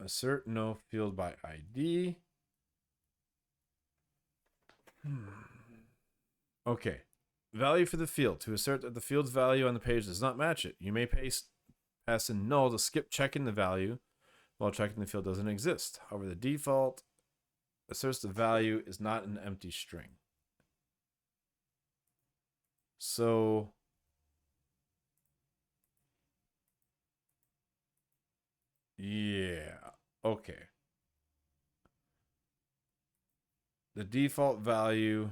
Assert no field by ID. Okay. Value for the field. To assert that the field's value on the page does not match it, you may pass in null to skip checking the value while checking the field doesn't exist. However, the default asserts the value is not an empty string. So yeah, okay. The default value,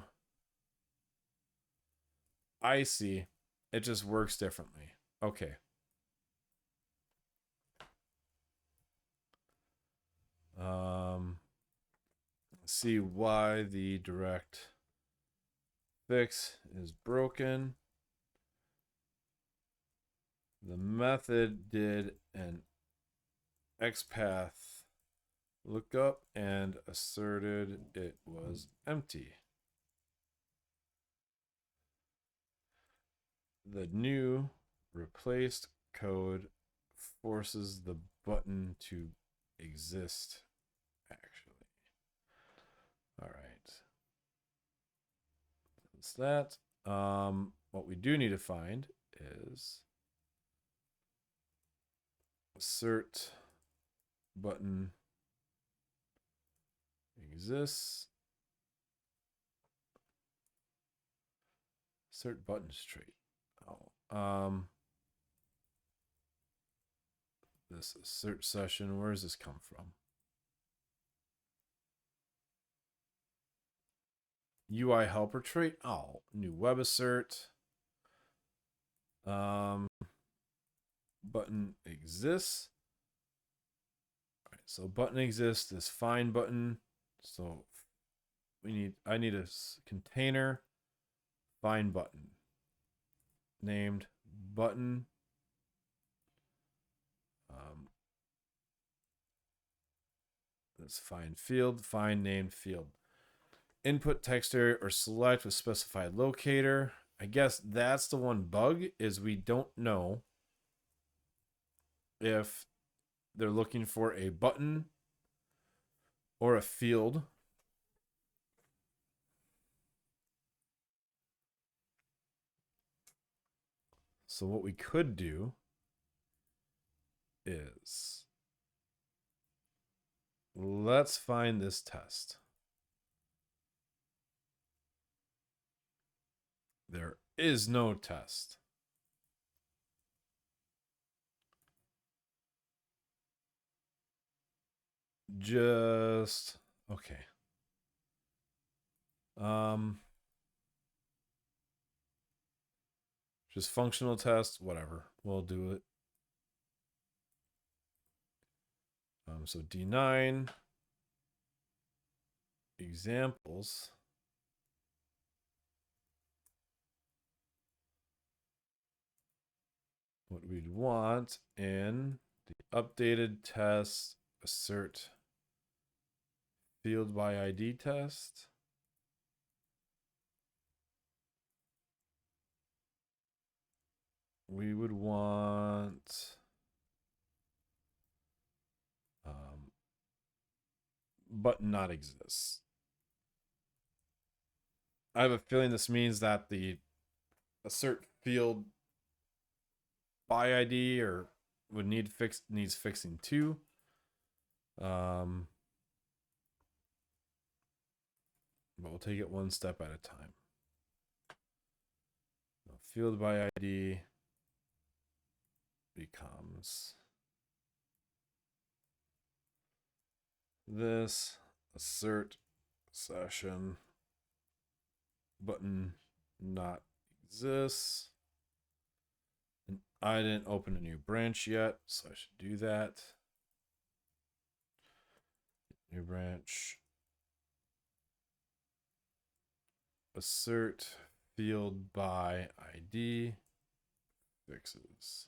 I see. It just works differently. Okay. Let's see why the direct fix is broken. The method did an XPath lookup and asserted it was empty. The new replaced code forces the button to exist, actually. All right. That's that. What we do need to find is assert button exists. Assert buttons trait. Oh, this assert session, where does this come from? UI helper trait. Oh, new web assert. Button exists. All right, so button exists, this find button. So I need a container find button named button. Let's find field, find named field. Input text area or select with specified locator. I guess that's the one bug, is we don't know if they're looking for a button or a field. So what we could do is let's find this test. There is no test. Just okay. Just functional test, whatever. We'll do it. So D9 examples. What we'd want in the updated test assert field by ID test. we would want button not exists. I have a feeling this means that the assert field by ID or would needs fixing too. But we'll take it one step at a time. Field by ID becomes this assert session button not exists. And I didn't open a new branch yet, so I should do that. New branch. Assert field by ID fixes.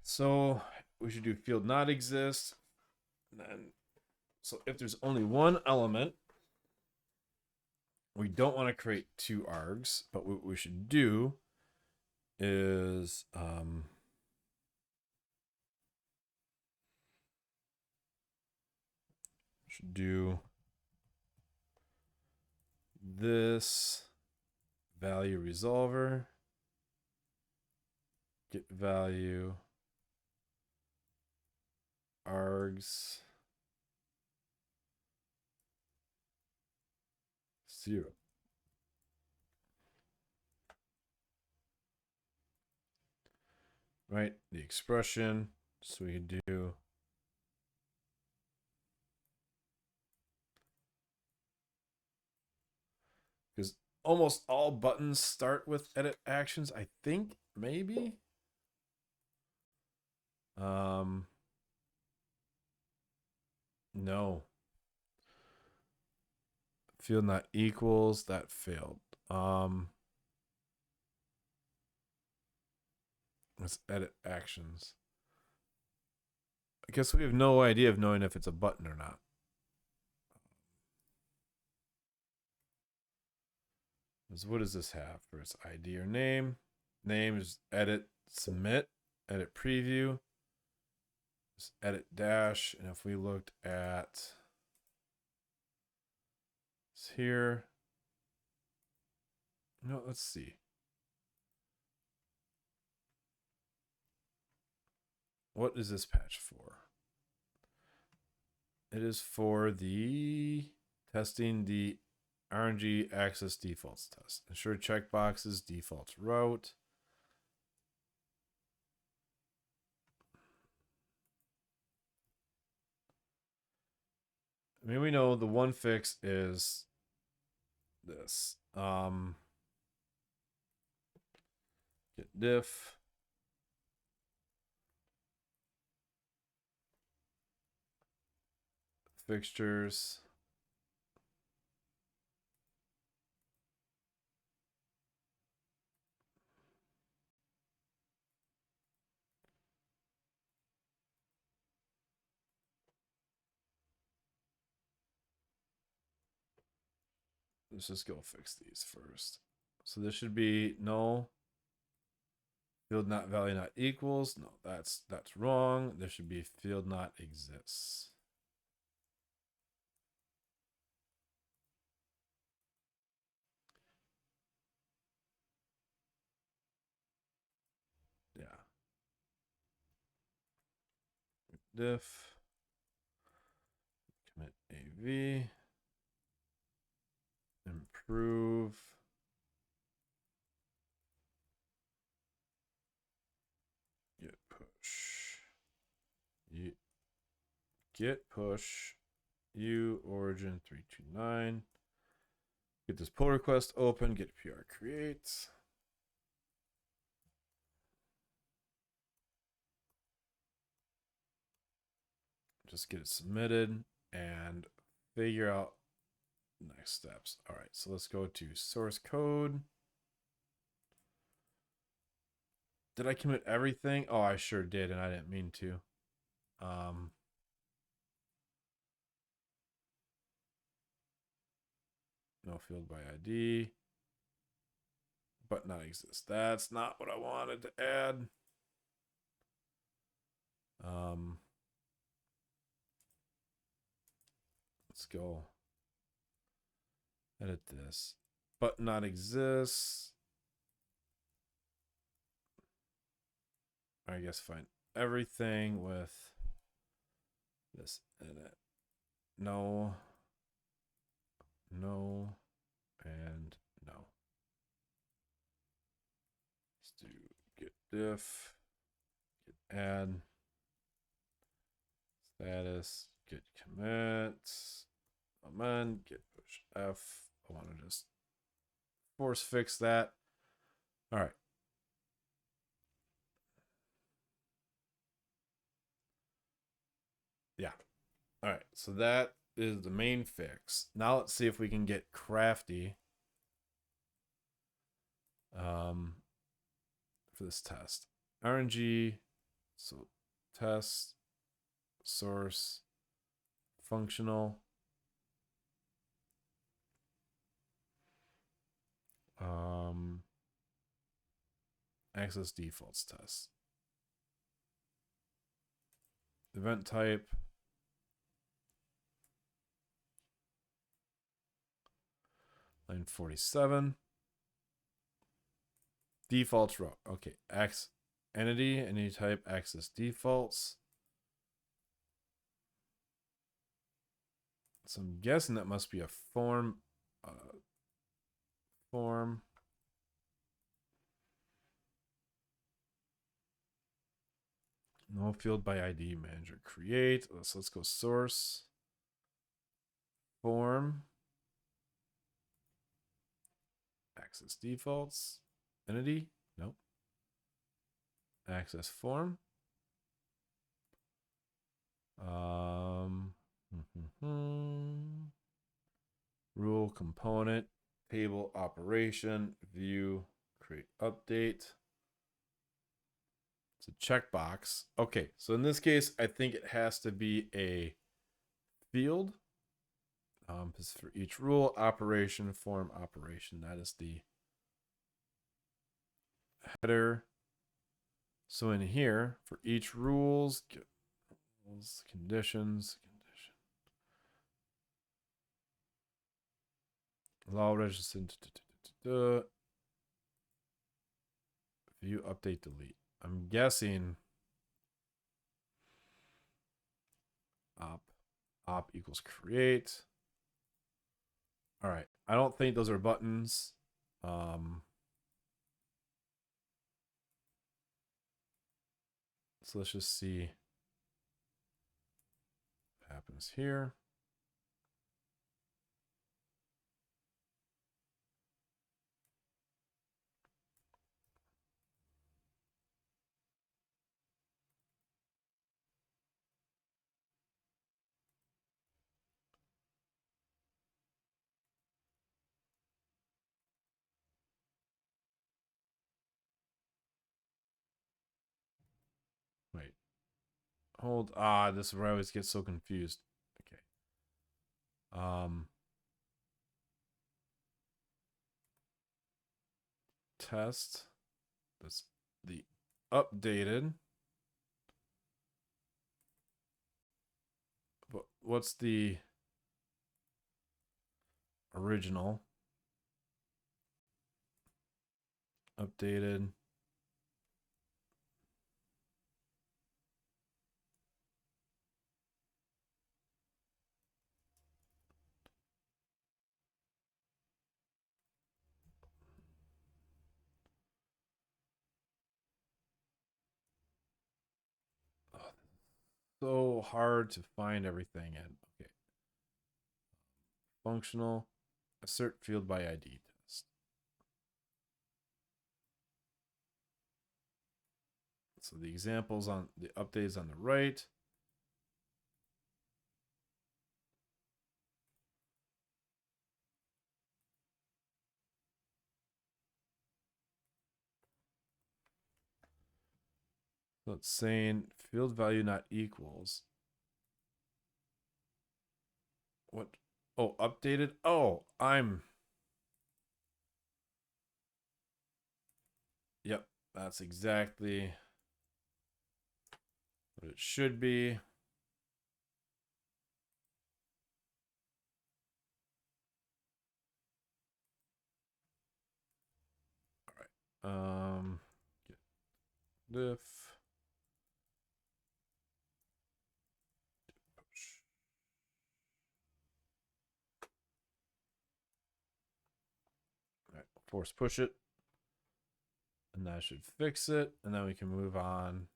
So we should do field not exist. And then, so if there's only one element, we don't want to create two args, but what we should do is should do this value resolver, get value args 0. Right, the expression, so we can do because almost all buttons start with edit actions, I think, maybe. No. Field not equals, that failed. Let's edit actions. I guess we have no idea of knowing if it's a button or not. So what does this have for its ID or name? Name is edit submit, edit preview, just edit dash, and if we looked at here, no, let's see. What is this patch for? It is for the testing the RNG access defaults test. Ensure checkboxes, defaults route. I mean, we know the one fix is this. Get diff. Fixtures. Let's just go fix these first. So this should be null. Field not value not equals. No, that's wrong. There should be field not exists. Yeah. Diff. Commit AV. Improve. Get push. Get push. U origin 329. Get this pull request open. Get PR create. Just get it submitted and figure out next steps. All right, so let's go to source code. Did I commit everything? Oh, I sure did, and I didn't mean to. No field by ID. but not exist. That's not what I wanted to add. Let's go edit this. But not exists. I guess fine. Everything with this in it. No. No. And no. Let's do get diff. Get add. Status. Get commits. Amend. Get push F. I want to just force fix that. All right. Yeah. All right. So that is the main fix. Now let's see if we can get crafty for this test. RNG. So test source functional. Access defaults test. Event type. Line 47. Defaults row. Okay. X entity, any type, access defaults. So I'm guessing that must be a form. Form. No field by ID manager. Create. So let's go source. Form. Access defaults. Entity. Nope. Access form. Rule component. Table operation. View. Create update. It's a checkbox. Okay, so in this case, I think it has to be a field. Because for each rule, operation, form, operation. That is the header. So in here, for each rules, get rules, conditions, allow registration, view, update, delete. I'm guessing op equals create. All right. I don't think those are buttons. So let's just see what happens here. Wait. Hold. This is where I always get so confused. Okay. Test. That's the updated. But what's the original? Updated. So hard to find everything in. Okay. Functional. Assert field by ID test. So the examples on the updates on the right. So it's saying field value not equals. What? Oh, updated. Oh, That's exactly what it should be. All right. Get diff. Push. All right. Force push it. And that should fix it. And then we can move on.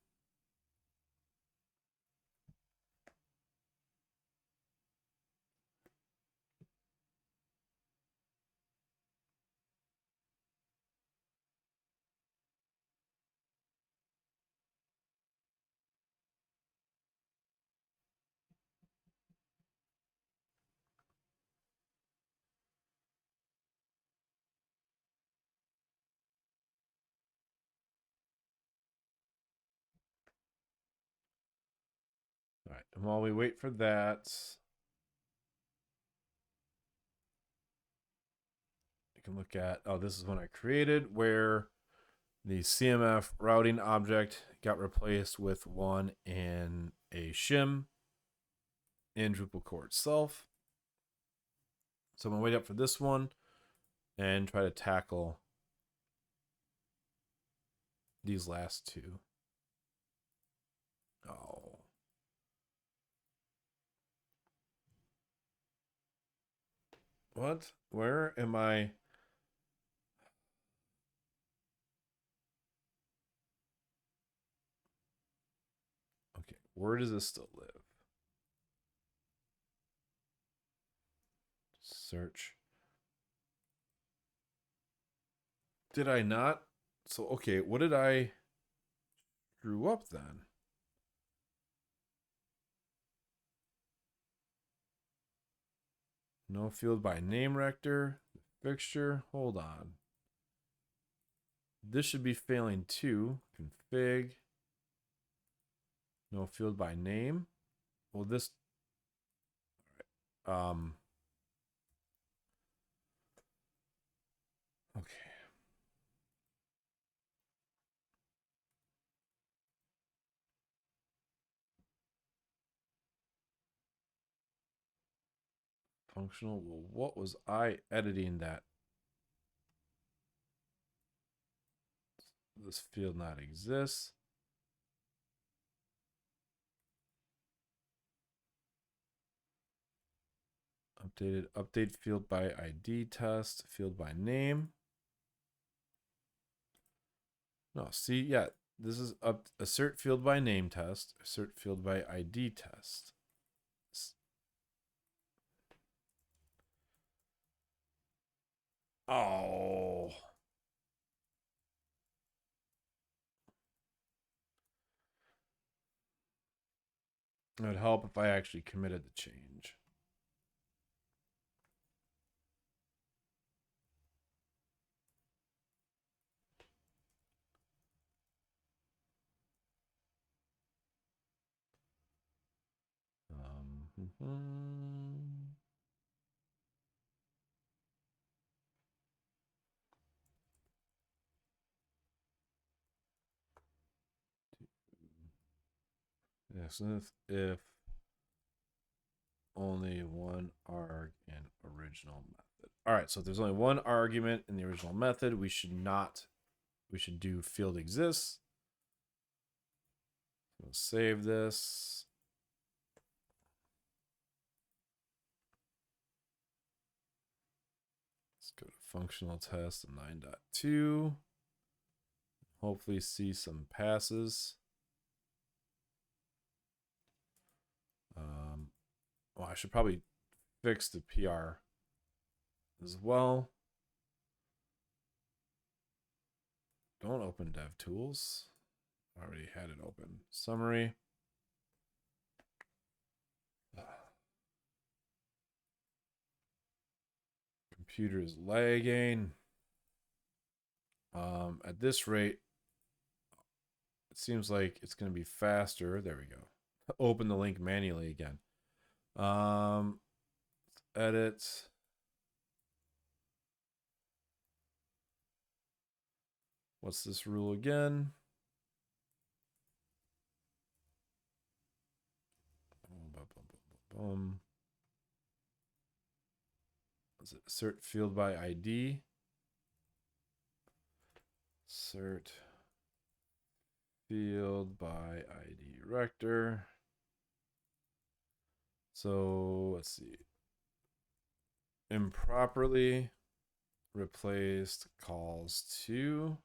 All right. And while we wait for that, you can look at, oh, this is one I created where the CMF routing object got replaced with one in a shim in Drupal core itself. So I'm gonna wait up for this one and try to tackle these last two. Oh. What? Where am I? Okay, where does this still live? Search. Did I not? So, okay, what did I screw up then? No field by name rector. Fixture. Hold on. This should be failing too. Config. No field by name. Well, this. Okay. Functional. Well, what was I editing that? This field not exists. Update field by ID test, field by name. No, see, yeah, this is assert field by name test, assert field by ID test. Oh. It would help if I actually committed the change. Yes, if only one arg in original method. All right, so if there's only one argument in the original method, we should do field exists. We'll save this. Let's go to functional test 9.2. Hopefully see some passes. Well, I should probably fix the PR as well. Don't open DevTools. I already had it open. Summary. Computer is lagging. At this rate, it seems like it's going to be faster. There we go. Open the link manually again. Edit. What's this rule again? Is it assert field by ID? Assert field by ID rector. So let's see. Improperly replaced calls to.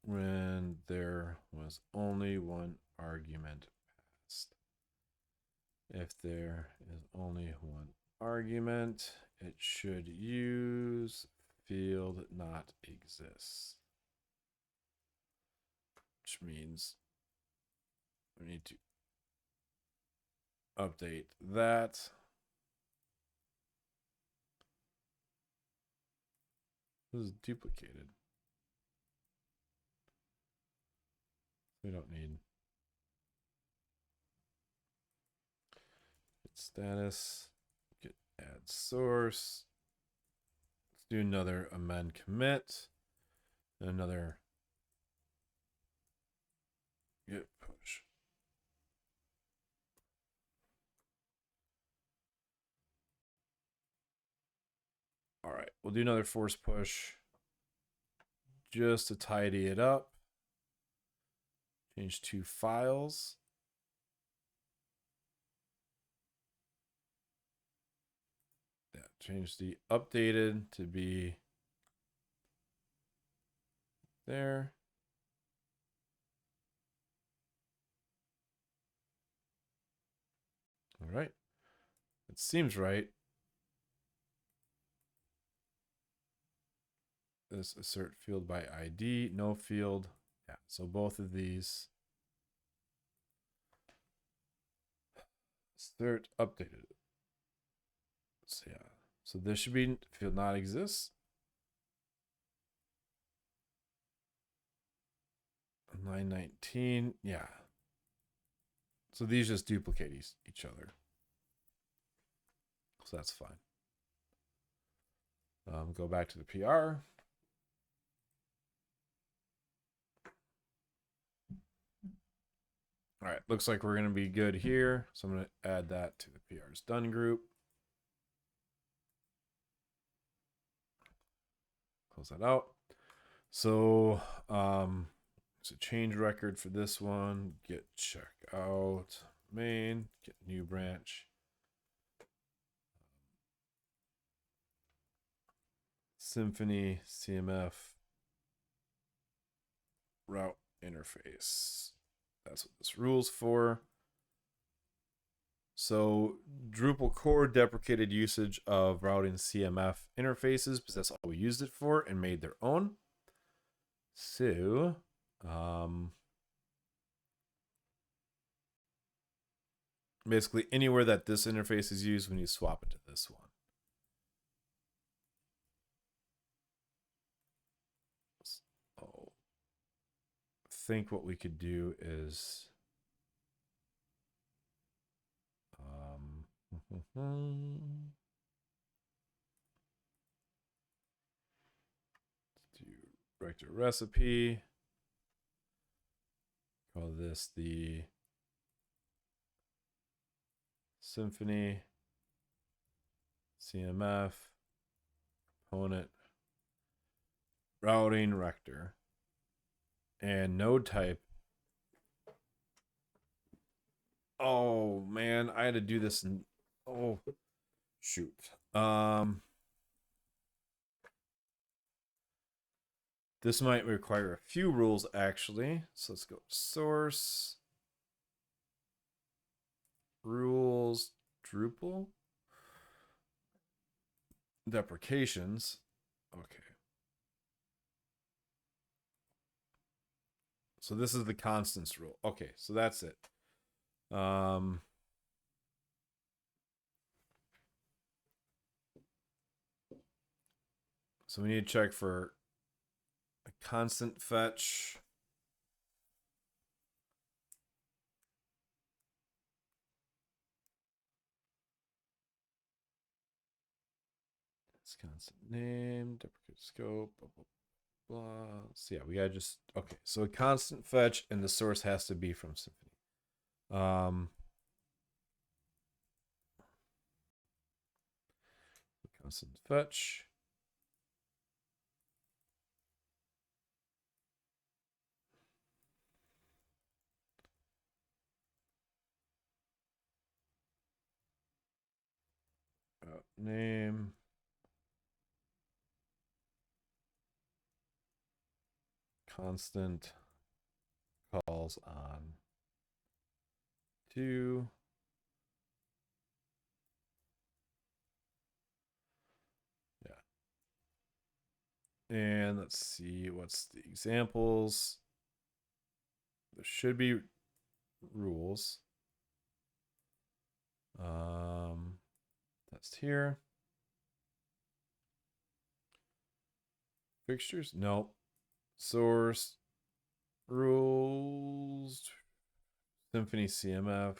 When there was only one argument passed. If there is only one argument, it should use field not exists. Which means we need to update that. This is duplicated. We don't need get status, get add source. Let's do another amend commit, and another git push. All right, we'll do another force push just to tidy it up. Change 2 files. Yeah, change the updated to be there. All right. It seems right. This assert field by ID, no field. Yeah, so both of these. Assert updated. So yeah, so this should be field not exists. 919, yeah. So these just duplicate each other. So that's fine. Go back to the PR. All right, looks like we're going to be good here. So I'm going to add that to the PR's done group. Close that out. So it's a change record for this one. Get check out main, get new branch. Symfony CMF route interface. That's what this rule's for. So Drupal core deprecated usage of routing CMF interfaces because that's all we used it for and made their own. So basically anywhere that this interface is used, we need to swap it to this one. So I think what we could do is let's do rector recipe. Call this the Symfony CMF component routing rector and node type. Oh man, I had to do this in shoot. This might require a few rules actually. So let's go source rules Drupal deprecations. Okay. So this is the constants rule. Okay, so that's it. So we need to check for a constant fetch. name, deprecate scope, blah, blah, blah. So yeah, we gotta just, okay. So a constant fetch and the source has to be from Symfony. Constant fetch. Name. Constant calls on to. Yeah. And let's see, what's the examples? There should be rules. That's here. Fixtures? Nope. Source. Rules. Symfony CMF.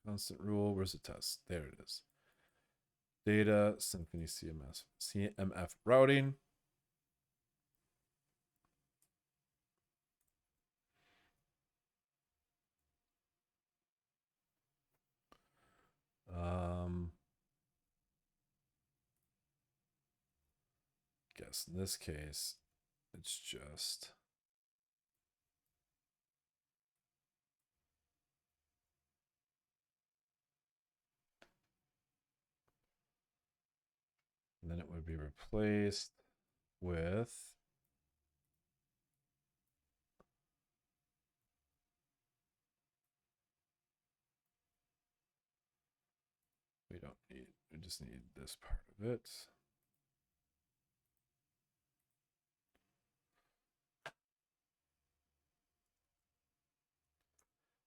Constant rule. Where's the test? There it is. Data. Symfony CMF routing. Guess in this case, it's just and then it would be replaced with we just need this part of it.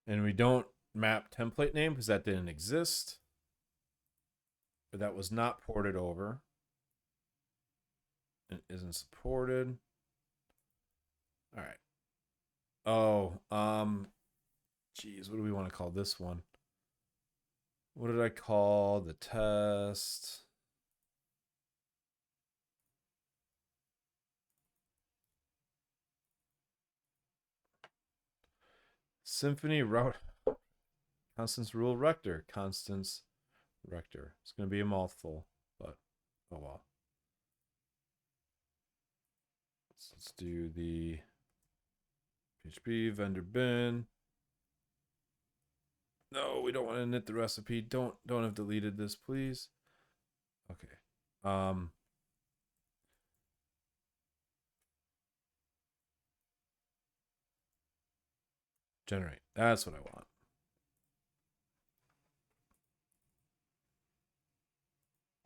And we don't map template name because that didn't exist. But that was not ported over. It isn't supported. All right. Oh, geez, what do we want to call this one? What did I call the test? Symfony route constants rule rector. Constants rector. It's going to be a mouthful, but oh well. So let's do the PHP vendor bin. No, we don't want to knit the recipe. Don't have deleted this, please. Okay. Generate. That's what I want.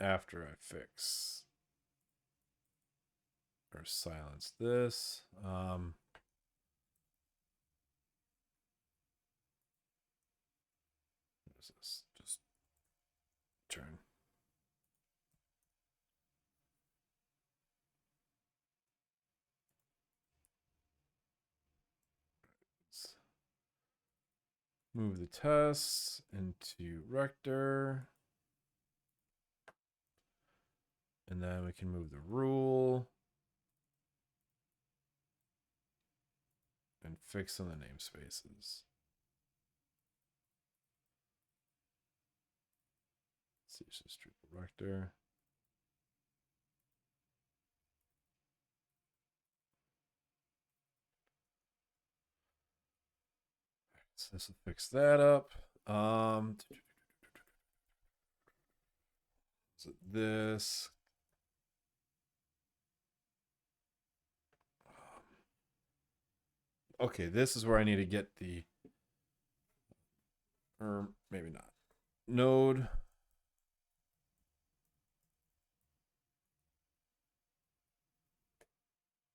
After I fix or silence this. What is this? Just turn. Let's move the tests into rector. And then we can move the rule. And fix on the namespaces. Let's see, it's just drupal-rector. So this will fix that up. So this. Okay, this is where I need to get the, or maybe not. Node.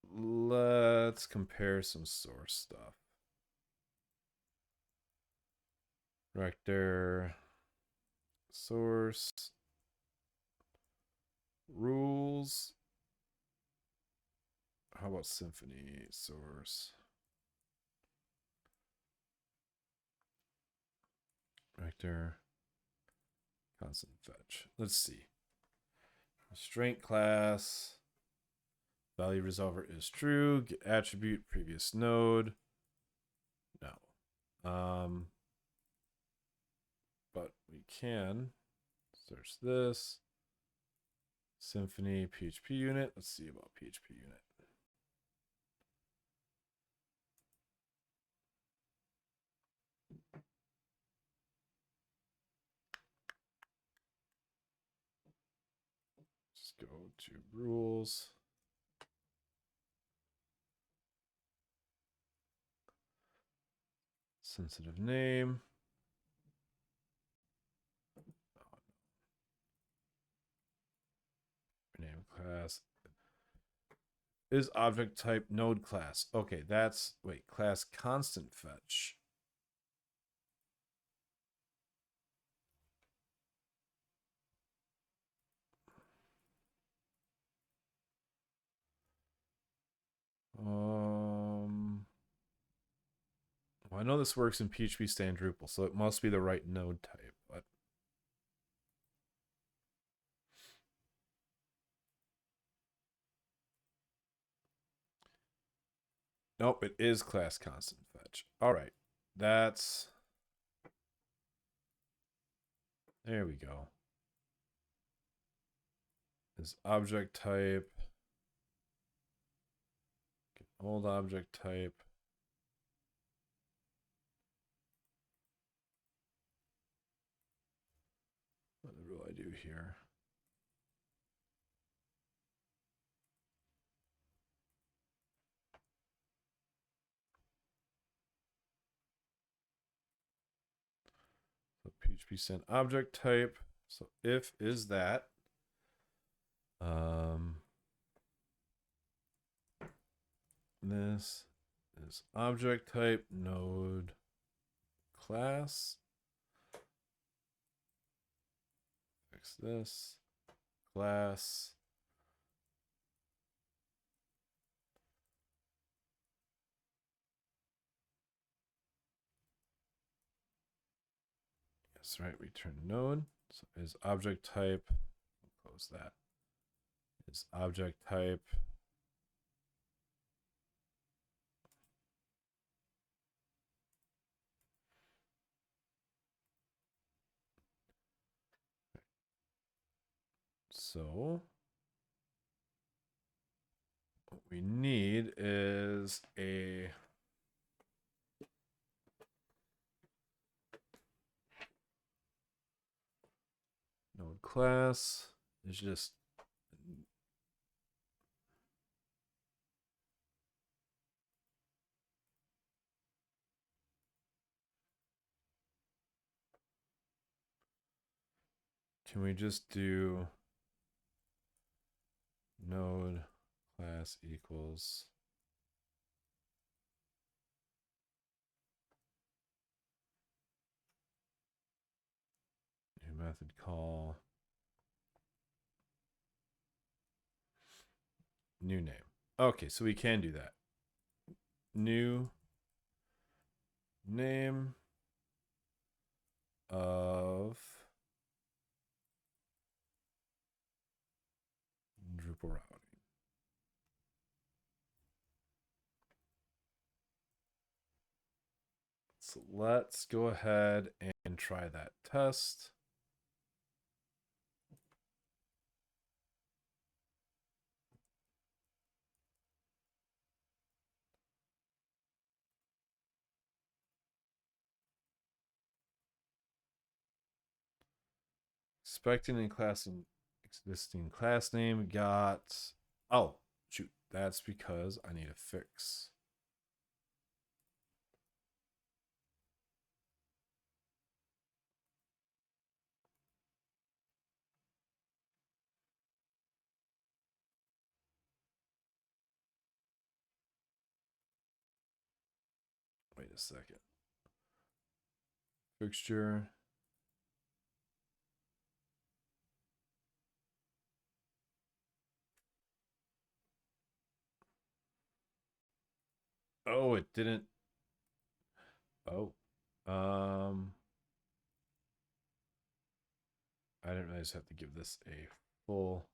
Let's compare some source stuff. Rector, source, rules. How about Symfony source? Rector, constant fetch. Let's see. Restraint class. Value resolver is true. Get attribute previous node. No. But we can search this. Symfony PHP unit. Let's see about PHP unit. Just go to rules. Sensitive name. Name class. Is object type node class. Okay, that's, wait, class constant fetch. Well, I know this works in PHP stand Drupal, so it must be the right node type, but nope, it is class constant fetch. All right, that's, there we go. Is object type, get old object type. What will I do here? So PHP send object type. So if is that. This is object type node class. Fix this class. Yes, right. Return node. So is object type. Close that. Is object type. So what we need is a node class. Is just can we just do node class equals new method call new name. Okay, so we can do that. New name of Drupal routing. So let's go ahead and try that test. Expecting and classing existing class name got, oh shoot, that's because I need a fix. Wait a second. Fixture. Oh, it didn't. Oh, I didn't really just have to give this a full.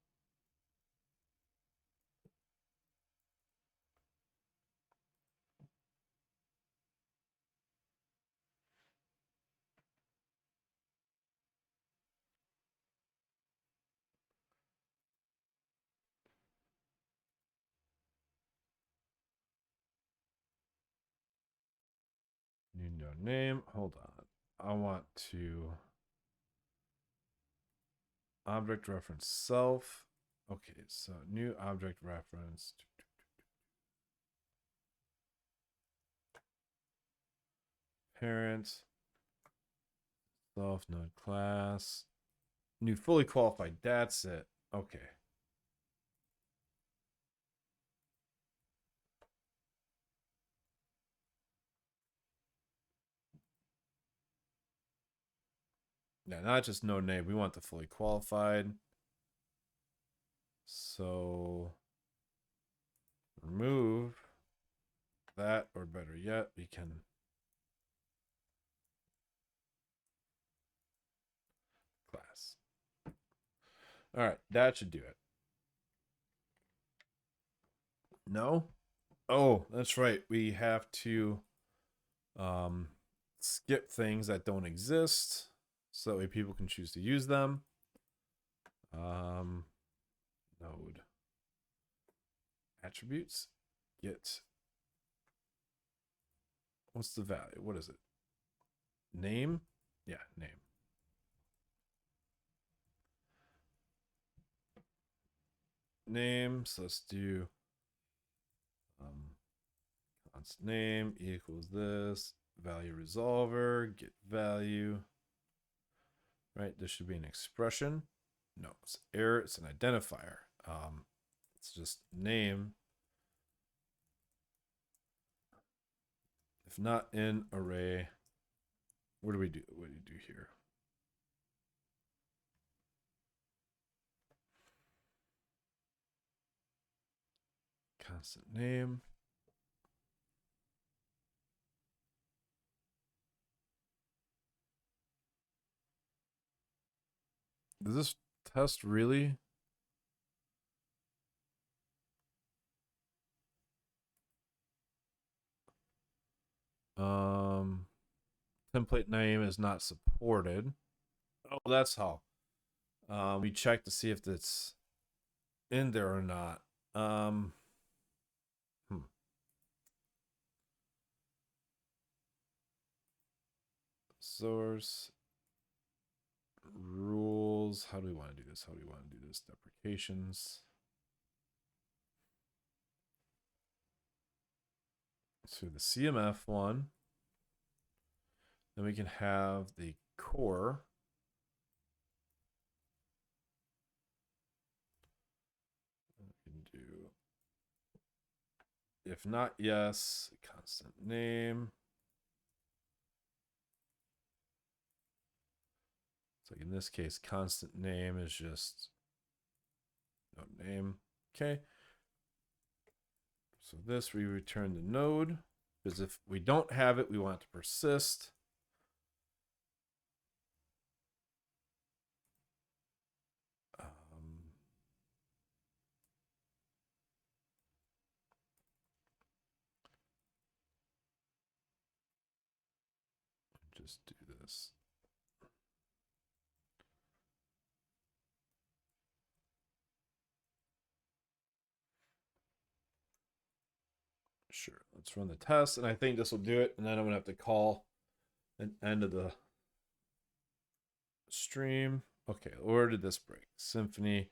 No name. Hold on. I want to object reference self. Okay, so new object reference. Parent. Self node class. New fully qualified. That's it. Okay. Yeah, not just no name. We want the fully qualified. So remove that, or better yet, we can class. All right, that should do it. No? Oh, that's right. We have to skip things that don't exist so that way people can choose to use them. Node attributes, get, what's the value? What is it? Name? Yeah, name. Name, so let's do constant name equals this, value resolver, get value. Right, this should be an expression. No, it's error, it's an identifier. It's just name. If not in array, what do we do? What do you do here? Constant name. Does this test really? Template name is not supported. Oh, that's how. We check to see if it's in there or not. Source rules. How do we want to do this? How do we want to do this? Deprecations. So the CMF one. Then we can have the core. We can do, if not, yes, constant name. So in this case, constant name is just no name. Okay. So this, we return the node, because if we don't have it, we want it to persist. Just do this. Sure, let's run the test, and I think this will do it, and then I'm gonna have to call an end of the stream. Okay, where did this break? Symfony.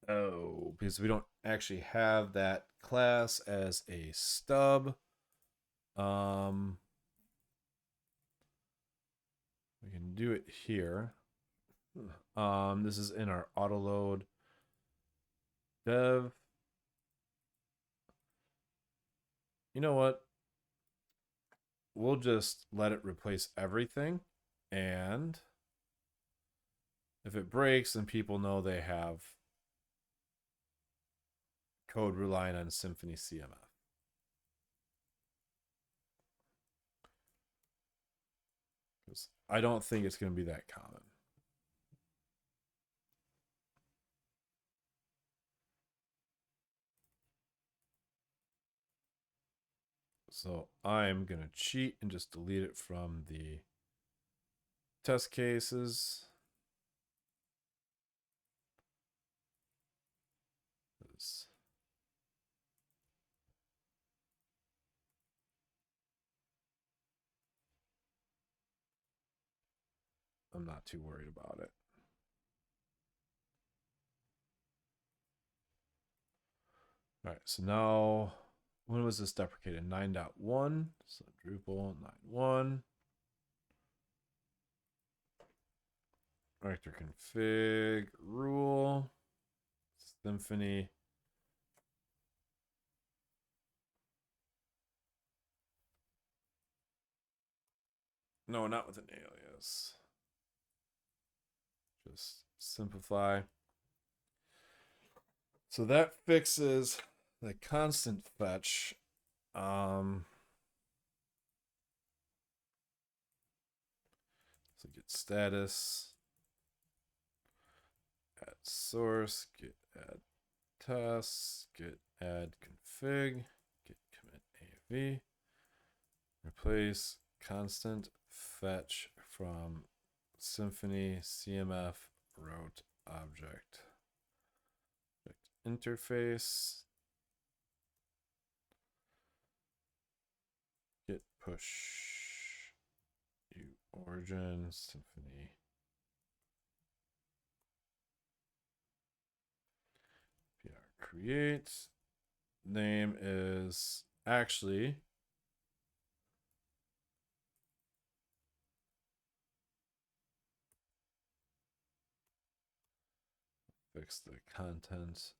Oh, because we don't actually have that class as a stub. We can do it here. This is in our autoload dev. You know what? We'll just let it replace everything, and if it breaks, then people know they have code relying on Symfony CMF. Because I don't think it's going to be that common. So I'm going to cheat and just delete it from the test cases. I'm not too worried about it. All right, so now, when was this deprecated? 9.1. So Drupal 9.1. Rector config rule. Symfony. No, not with an alias. Just simplify. So that fixes the constant fetch. So get status, add source, get add tests, get add config, get commit AV, replace constant fetch from Symfony CMF route object. Interface, git push origin Symfony PR create. Name is actually fix the content.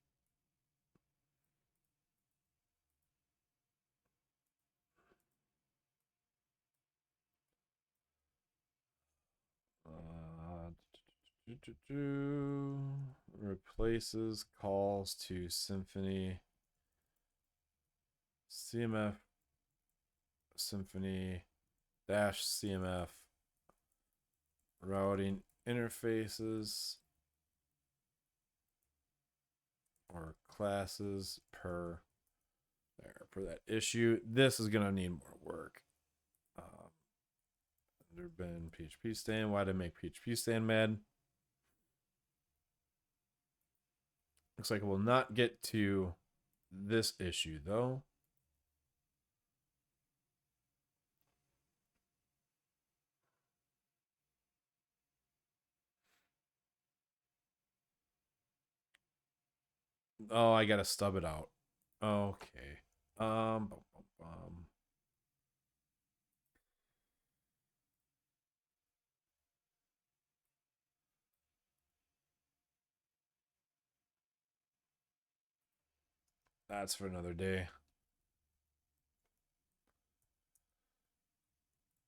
Replaces calls to Symfony CMF Symfony dash CMF routing interfaces or classes per that issue. This is gonna need more work. There been PHP stand. Why did I make PHP stand mad? Looks like it will not get to this issue though. Oh, I gotta stub it out. Okay. That's for another day.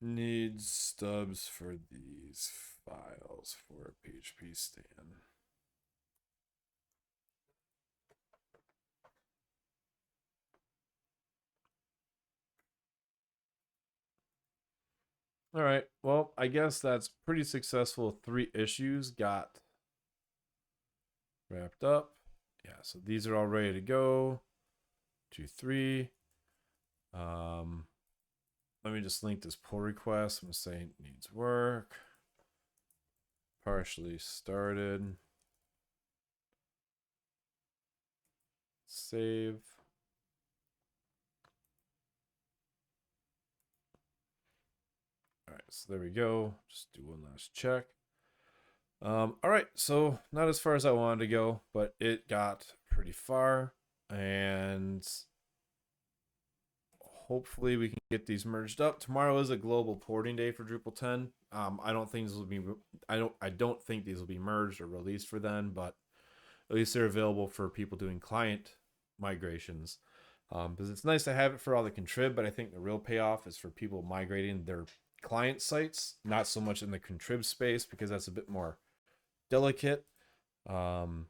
Needs stubs for these files for a PHP stand. All right. Well, I guess that's pretty successful. 3 issues got wrapped up. Yeah, so these are all ready to go. 2, 3. Let me just link this pull request. I'm gonna say needs work. Partially started. Save. All right, so there we go. Just do one last check. All right, so not as far as I wanted to go, but it got pretty far, and hopefully we can get these merged up. Tomorrow is a global porting day for Drupal 10. I don't think these will be. I don't think these will be merged or released for then, but at least they're available for people doing client migrations. Because it's nice to have it for all the contrib, but I think the real payoff is for people migrating their client sites, not so much in the contrib space because that's a bit more delicate. But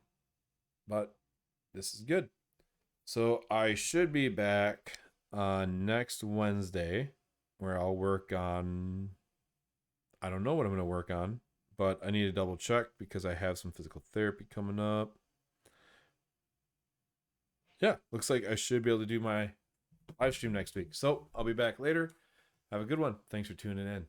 this is good. So I should be back next Wednesday where I'll work on, I don't know what I'm going to work on, but I need to double check because I have some physical therapy coming up. Yeah, looks like I should be able to do my live stream next week. So I'll be back later. Have a good one. Thanks for tuning in.